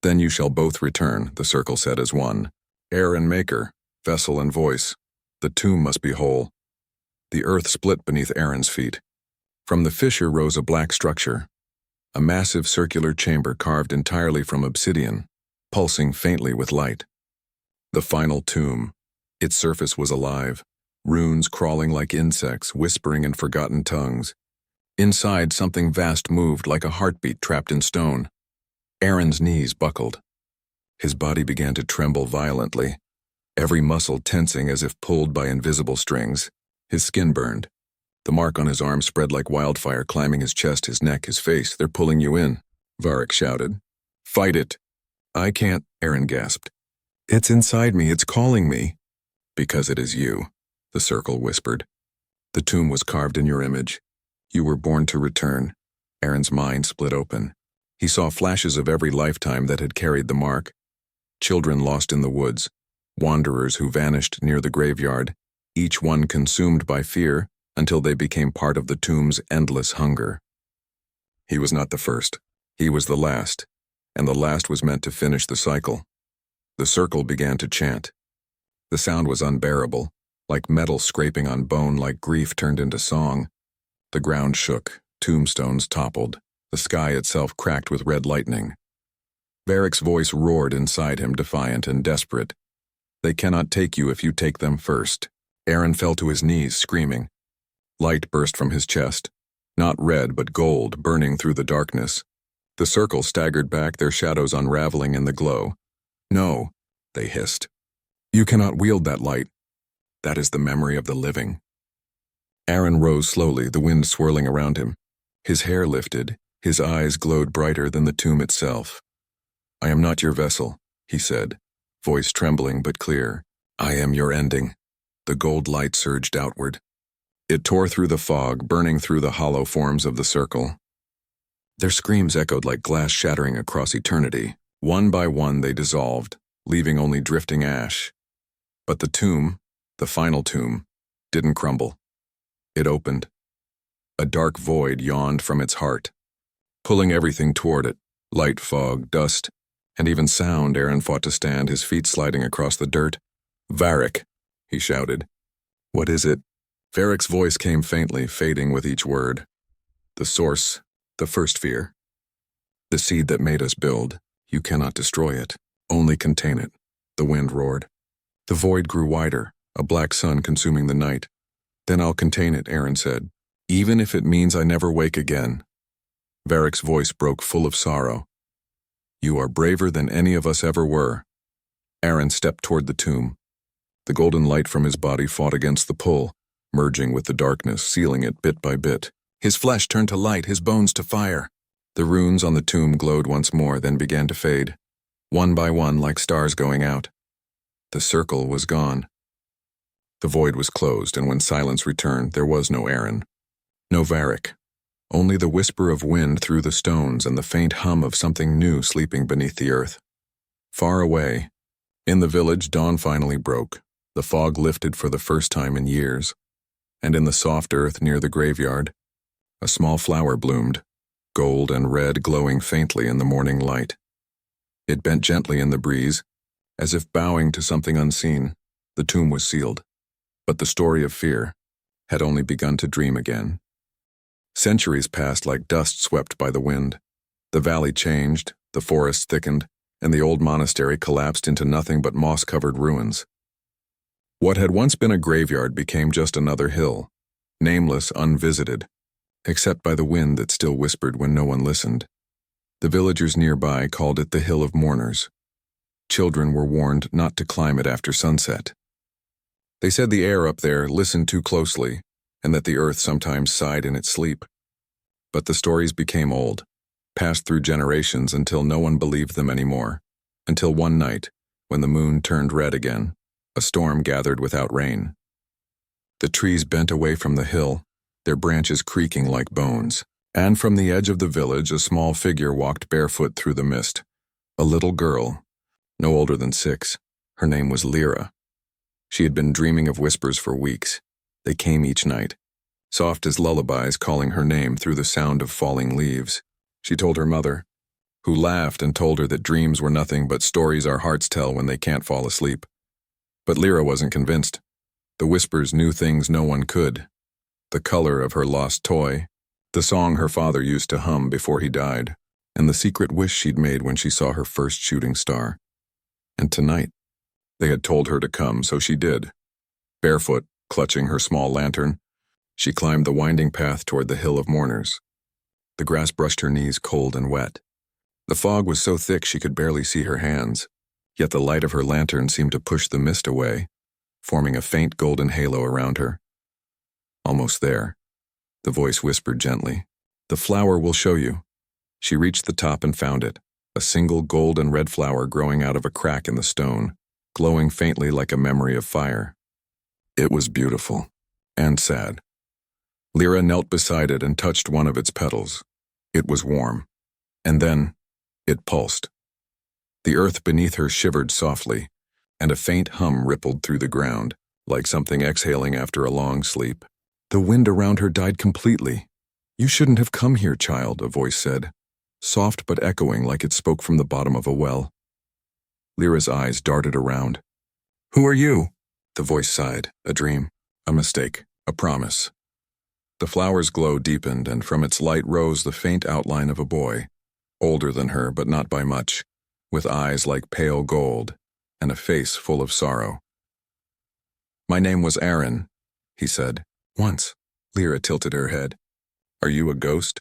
Then you shall both return, the circle said as one. Air and maker, vessel and voice. The tomb must be whole. The earth split beneath Aaron's feet. From the fissure rose a black structure, a massive circular chamber carved entirely from obsidian, pulsing faintly with light. The final tomb. Its surface was alive, runes crawling like insects, whispering in forgotten tongues. Inside, something vast moved like a heartbeat trapped in stone. Aaron's knees buckled. His body began to tremble violently, every muscle tensing as if pulled by invisible strings. His skin burned. The mark on his arm spread like wildfire, climbing his chest, his neck, his face. They're pulling you in, Varric shouted. Fight it. I can't, Aaron gasped. It's inside me, it's calling me. Because it is you, the circle whispered. The tomb was carved in your image. You were born to return. Aaron's mind split open. He saw flashes of every lifetime that had carried the mark. Children lost in the woods, wanderers who vanished near the graveyard, each one consumed by fear until they became part of the tomb's endless hunger. He was not the first. He was the last, and the last was meant to finish the cycle. The circle began to chant. The sound was unbearable, like metal scraping on bone, like grief turned into song. The ground shook, tombstones toppled, the sky itself cracked with red lightning. Varric's voice roared inside him, defiant and desperate. They cannot take you if you take them first. Aaron fell to his knees, screaming. Light burst from his chest, not red but gold, burning through the darkness. The circle staggered back, their shadows unraveling in the glow. No, they hissed. You cannot wield that light. That is the memory of the living. Aaron rose slowly, the wind swirling around him. His hair lifted, his eyes glowed brighter than the tomb itself. I am not your vessel, he said, voice trembling but clear. I am your ending. The gold light surged outward. It tore through the fog, burning through the hollow forms of the circle. Their screams echoed like glass shattering across eternity. One by one they dissolved, leaving only drifting ash. But the tomb, the final tomb, didn't crumble. It opened. A dark void yawned from its heart, pulling everything toward it, light, fog, dust, and even sound. Aaron fought to stand, his feet sliding across the dirt. Varric, he shouted. What is it? Varric's voice came faintly, fading with each word. The source, the first fear. The seed that made us build. You cannot destroy it, only contain it. The wind roared. The void grew wider, a black sun consuming the night. Then I'll contain it, Aaron said, even if it means I never wake again. Varric's voice broke, full of sorrow. You are braver than any of us ever were. Aaron stepped toward the tomb. The golden light from his body fought against the pull, merging with the darkness, sealing it bit by bit. His flesh turned to light, his bones to fire. The runes on the tomb glowed once more, then began to fade, one by one like stars going out. The circle was gone. The void was closed, and when silence returned, there was no Aaron, no Varric, only the whisper of wind through the stones and the faint hum of something new sleeping beneath the earth. Far away, in the village, dawn finally broke. The fog lifted for the first time in years, and in the soft earth near the graveyard, a small flower bloomed, gold and red glowing faintly in the morning light. It bent gently in the breeze, as if bowing to something unseen. The tomb was sealed, but the story of fear had only begun to dream again. Centuries passed like dust swept by the wind. The valley changed, The forest thickened, and the old monastery collapsed into nothing but moss-covered ruins. What had once been a graveyard became just another hill, nameless, unvisited, except by the wind that still whispered when no one listened. The villagers nearby called it the Hill of Mourners. Children were warned not to climb it after sunset. They said the air up there listened too closely, and that the earth sometimes sighed in its sleep. But the stories became old, passed through generations until no one believed them anymore, until one night, when the moon turned red again, a storm gathered without rain. The trees bent away from the hill, their branches creaking like bones, and from the edge of the village a small figure walked barefoot through the mist. A little girl, no older than 6. Her name was Lyra. She had been dreaming of whispers for weeks. They came each night, soft as lullabies, calling her name through the sound of falling leaves. She told her mother, who laughed and told her that dreams were nothing but stories our hearts tell when they can't fall asleep. But Lyra wasn't convinced. The whispers knew things no one could. The color of her lost toy, the song her father used to hum before he died, and the secret wish she'd made when she saw her first shooting star. And tonight, they had told her to come, so she did. Barefoot, clutching her small lantern, she climbed the winding path toward the Hill of Mourners. The grass brushed her knees cold and wet. The fog was so thick she could barely see her hands, yet the light of her lantern seemed to push the mist away, forming a faint golden halo around her. Almost there, the voice whispered gently, "The flower will show you." She reached the top and found it, a single gold and red flower growing out of a crack in the stone, glowing faintly like a memory of fire. It was beautiful, and sad. Lyra knelt beside it and touched one of its petals. It was warm, and then it pulsed. The earth beneath her shivered softly, and a faint hum rippled through the ground, like something exhaling after a long sleep. The wind around her died completely. "You shouldn't have come here, child," a voice said, soft but echoing like it spoke from the bottom of a well. Lyra's eyes darted around. "Who are you?" The voice sighed. "A dream, a mistake, a promise." The flower's glow deepened, and from its light rose the faint outline of a boy, older than her but not by much, with eyes like pale gold, and a face full of sorrow. "My name was Aaron," he said. "Once." Lyra tilted her head. "Are you a ghost?"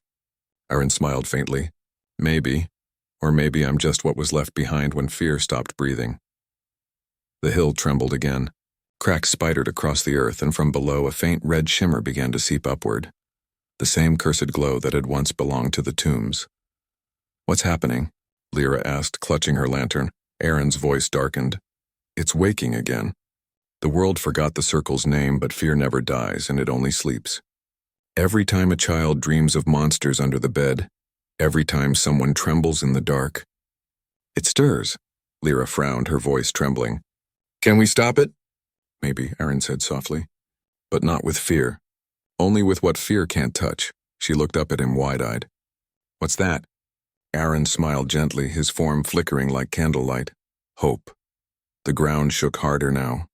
Aaron smiled faintly. "Maybe. Or maybe I'm just what was left behind when fear stopped breathing." The hill trembled again. Cracks spidered across the earth, and from below a faint red shimmer began to seep upward. The same cursed glow that had once belonged to the tombs. "What's happening?" Lyra asked, clutching her lantern. Aaron's voice darkened. "It's waking again. The world forgot the circle's name, but fear never dies, and it only sleeps. Every time a child dreams of monsters under the bed, every time someone trembles in the dark, it stirs." Lyra frowned, her voice trembling. "Can we stop it?" "Maybe," Aaron said softly. "But not with fear. Only with what fear can't touch." She looked up at him wide-eyed. "What's that?" Aaron smiled gently, his form flickering like candlelight. "Hope." The ground shook harder now.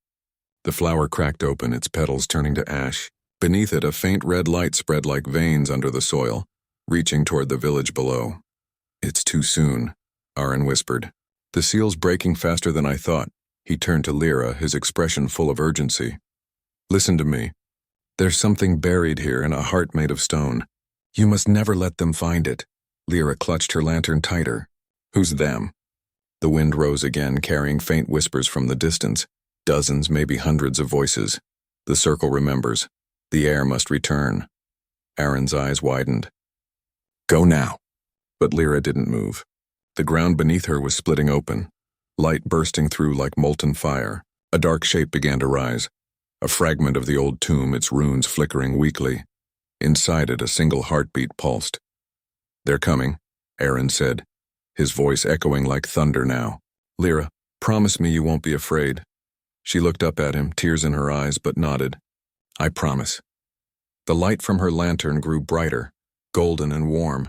The flower cracked open, its petals turning to ash. Beneath it, a faint red light spread like veins under the soil, reaching toward the village below. "It's too soon," Aaron whispered. "The seal's breaking faster than I thought." He turned to Lyra, his expression full of urgency. "Listen to me. There's something buried here in a heart made of stone. You must never let them find it." Lyra clutched her lantern tighter. "Who's them?" The wind rose again, carrying faint whispers from the distance. Dozens, maybe hundreds of voices. The circle remembers. The air must return. Aaron's eyes widened. "Go now." But Lyra didn't move. The ground beneath her was splitting open, light bursting through like molten fire. A dark shape began to rise, a fragment of the old tomb, its runes flickering weakly. Inside it, a single heartbeat pulsed. "They're coming," Aaron said, his voice echoing like thunder now. "Lyra, promise me you won't be afraid." She looked up at him, tears in her eyes, but nodded. "I promise." The light from her lantern grew brighter, golden and warm,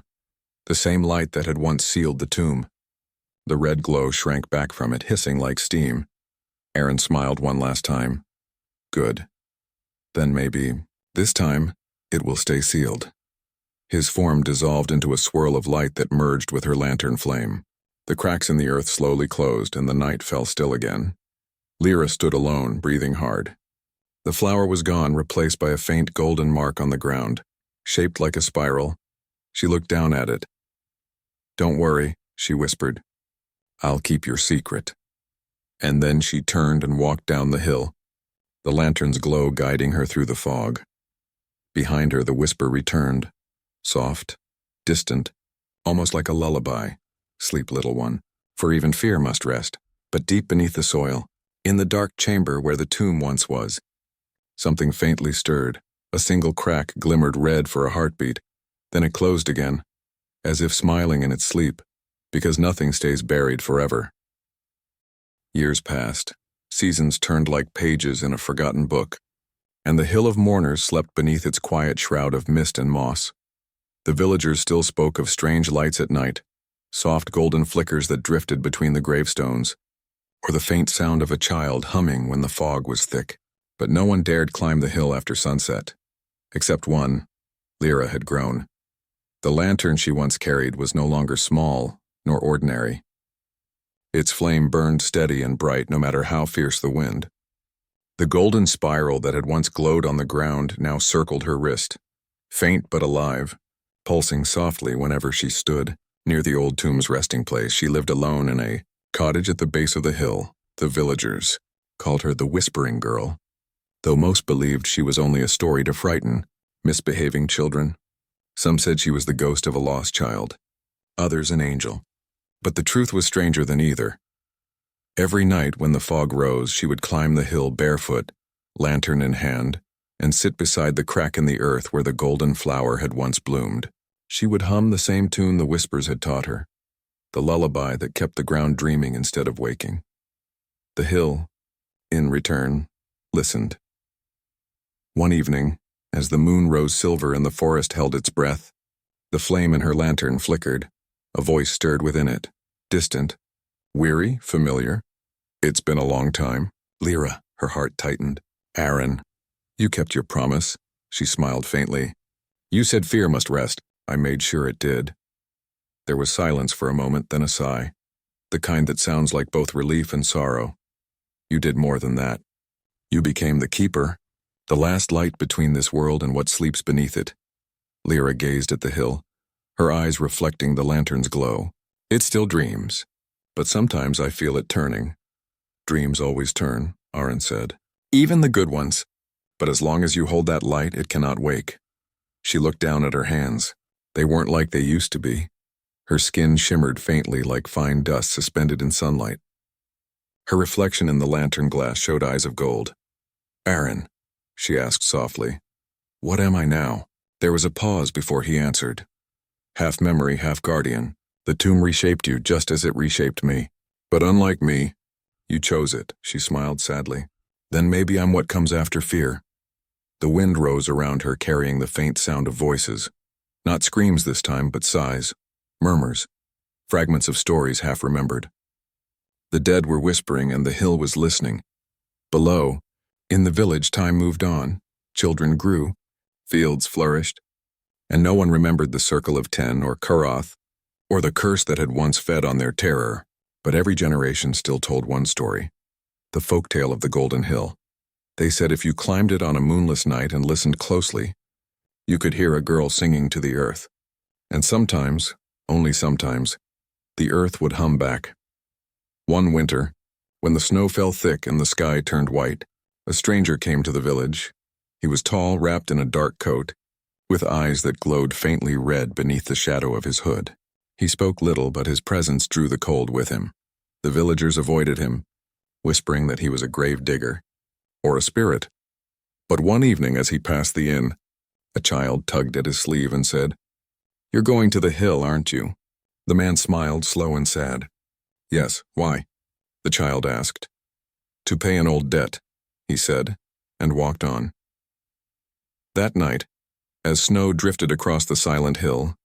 the same light that had once sealed the tomb. The red glow shrank back from it, hissing like steam. Aaron smiled one last time. "Good. Then maybe, this time, it will stay sealed." His form dissolved into a swirl of light that merged with her lantern flame. The cracks in the earth slowly closed, and the night fell still again. Lyra stood alone, breathing hard. The flower was gone, replaced by a faint golden mark on the ground, shaped like a spiral. She looked down at it. "Don't worry," she whispered. "I'll keep your secret." And then she turned and walked down the hill, the lantern's glow guiding her through the fog. Behind her, the whisper returned, soft, distant, almost like a lullaby. "Sleep, little one, for even fear must rest." But deep beneath the soil, in the dark chamber where the tomb once was, something faintly stirred. A single crack glimmered red for a heartbeat. Then it closed again, as if smiling in its sleep, because nothing stays buried forever. Years passed. Seasons turned like pages in a forgotten book, and the hill of mourners slept beneath its quiet shroud of mist and moss. The villagers still spoke of strange lights at night, soft golden flickers that drifted between the gravestones, or the faint sound of a child humming when the fog was thick. But no one dared climb the hill after sunset. Except one. Lyra had grown. The lantern she once carried was no longer small, nor ordinary. Its flame burned steady and bright no matter how fierce the wind. The golden spiral that had once glowed on the ground now circled her wrist, faint but alive, pulsing softly whenever she stood. Near the old tomb's resting place, she lived alone in a cottage at the base of the hill. The villagers called her the Whispering Girl, though most believed she was only a story to frighten misbehaving children. Some said she was the ghost of a lost child, others an angel. But the truth was stranger than either. Every night when the fog rose, she would climb the hill barefoot, lantern in hand, and sit beside the crack in the earth where the golden flower had once bloomed. She would hum the same tune the whispers had taught her, the lullaby that kept the ground dreaming instead of waking. The hill, in return, listened. One evening, as the moon rose silver and the forest held its breath, the flame in her lantern flickered. A voice stirred within it, distant, weary, familiar. "It's been a long time." Lyra, her heart tightened. "Aaron, you kept your promise," she smiled faintly. "You said fear must rest." "I made sure it did." There was silence for a moment, then a sigh, the kind that sounds like both relief and sorrow. "You did more than that. You became the keeper, the last light between this world and what sleeps beneath it." Lyra gazed at the hill, her eyes reflecting the lantern's glow. "It still dreams, but sometimes I feel it turning." "Dreams always turn," Aaron said. "Even the good ones. But as long as you hold that light, it cannot wake." She looked down at her hands. They weren't like they used to be. Her skin shimmered faintly like fine dust suspended in sunlight. Her reflection in the lantern glass showed eyes of gold. "Aaron," she asked softly, "what am I now?" There was a pause before he answered. "Half memory, half guardian. The tomb reshaped you just as it reshaped me. But unlike me, you chose it," she smiled sadly. "Then maybe I'm what comes after fear." The wind rose around her, carrying the faint sound of voices. Not screams this time, but sighs, murmurs, fragments of stories half remembered. The dead were whispering and the hill was listening. Below, in the village, time moved on. Children grew, fields flourished, and no one remembered the Circle of 10 or Kurath, or the curse that had once fed on their terror. But every generation still told one story, the folktale of the Golden Hill. They said if you climbed it on a moonless night and listened closely, you could hear a girl singing to the earth. And sometimes, only sometimes, the earth would hum back. One winter, when the snow fell thick and the sky turned white, a stranger came to the village. He was tall, wrapped in a dark coat, with eyes that glowed faintly red beneath the shadow of his hood. He spoke little, but his presence drew the cold with him. The villagers avoided him, whispering that he was a grave digger, or a spirit. But one evening as he passed the inn, a child tugged at his sleeve and said, "You're going to the hill, aren't you?" The man smiled, slow and sad. "Yes, why?" the child asked. "To pay an old debt," he said, and walked on. That night, as snow drifted across the silent hill,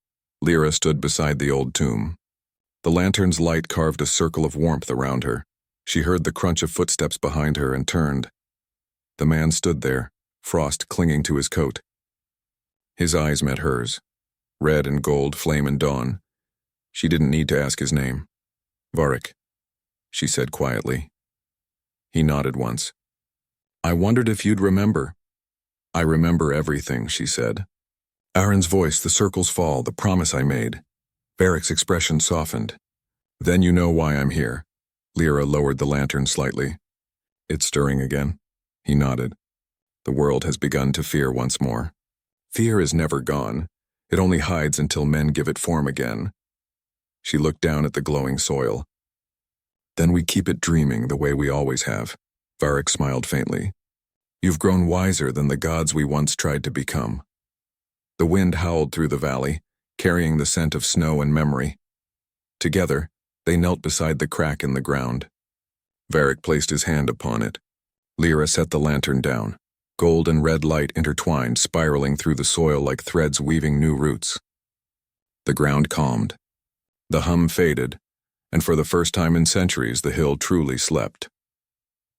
Lyra stood beside the old tomb. The lantern's light carved a circle of warmth around her. She heard the crunch of footsteps behind her and turned. The man stood there, frost clinging to his coat. His eyes met hers, red and gold, flame and dawn. She didn't need to ask his name. Varric, she said quietly. He nodded once. I wondered if you'd remember. I remember everything, she said. Aaron's voice, the circle's fall, the promise I made. Varric's expression softened. Then you know why I'm here. Lyra lowered the lantern slightly. It's stirring again. He nodded. The world has begun to fear once more. Fear is never gone. It only hides until men give it form again. She looked down at the glowing soil. Then we keep it dreaming the way we always have. Varric smiled faintly. You've grown wiser than the gods we once tried to become. The wind howled through the valley, carrying the scent of snow and memory. Together, they knelt beside the crack in the ground. Varric placed his hand upon it. Lyra set the lantern down. Gold and red light intertwined, spiraling through the soil like threads weaving new roots. The ground calmed. The hum faded, and for the first time in centuries the hill truly slept.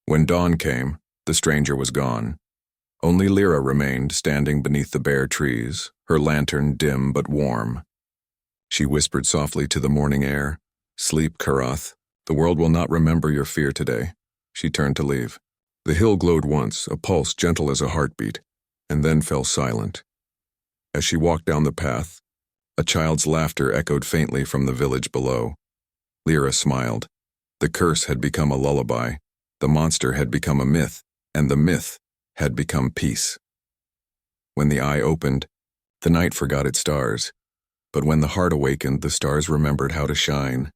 When dawn came, the stranger was gone. Only Lyra remained, standing beneath the bare trees, her lantern dim but warm. She whispered softly to the morning air, Sleep, Karath. The world will not remember your fear today. She turned to leave. The hill glowed once, a pulse gentle as a heartbeat, and then fell silent. As she walked down the path, a child's laughter echoed faintly from the village below. Lyra smiled. The curse had become a lullaby, the monster had become a myth, and the myth had become peace. When the eye opened, the night forgot its stars, but when the heart awakened, the stars remembered how to shine.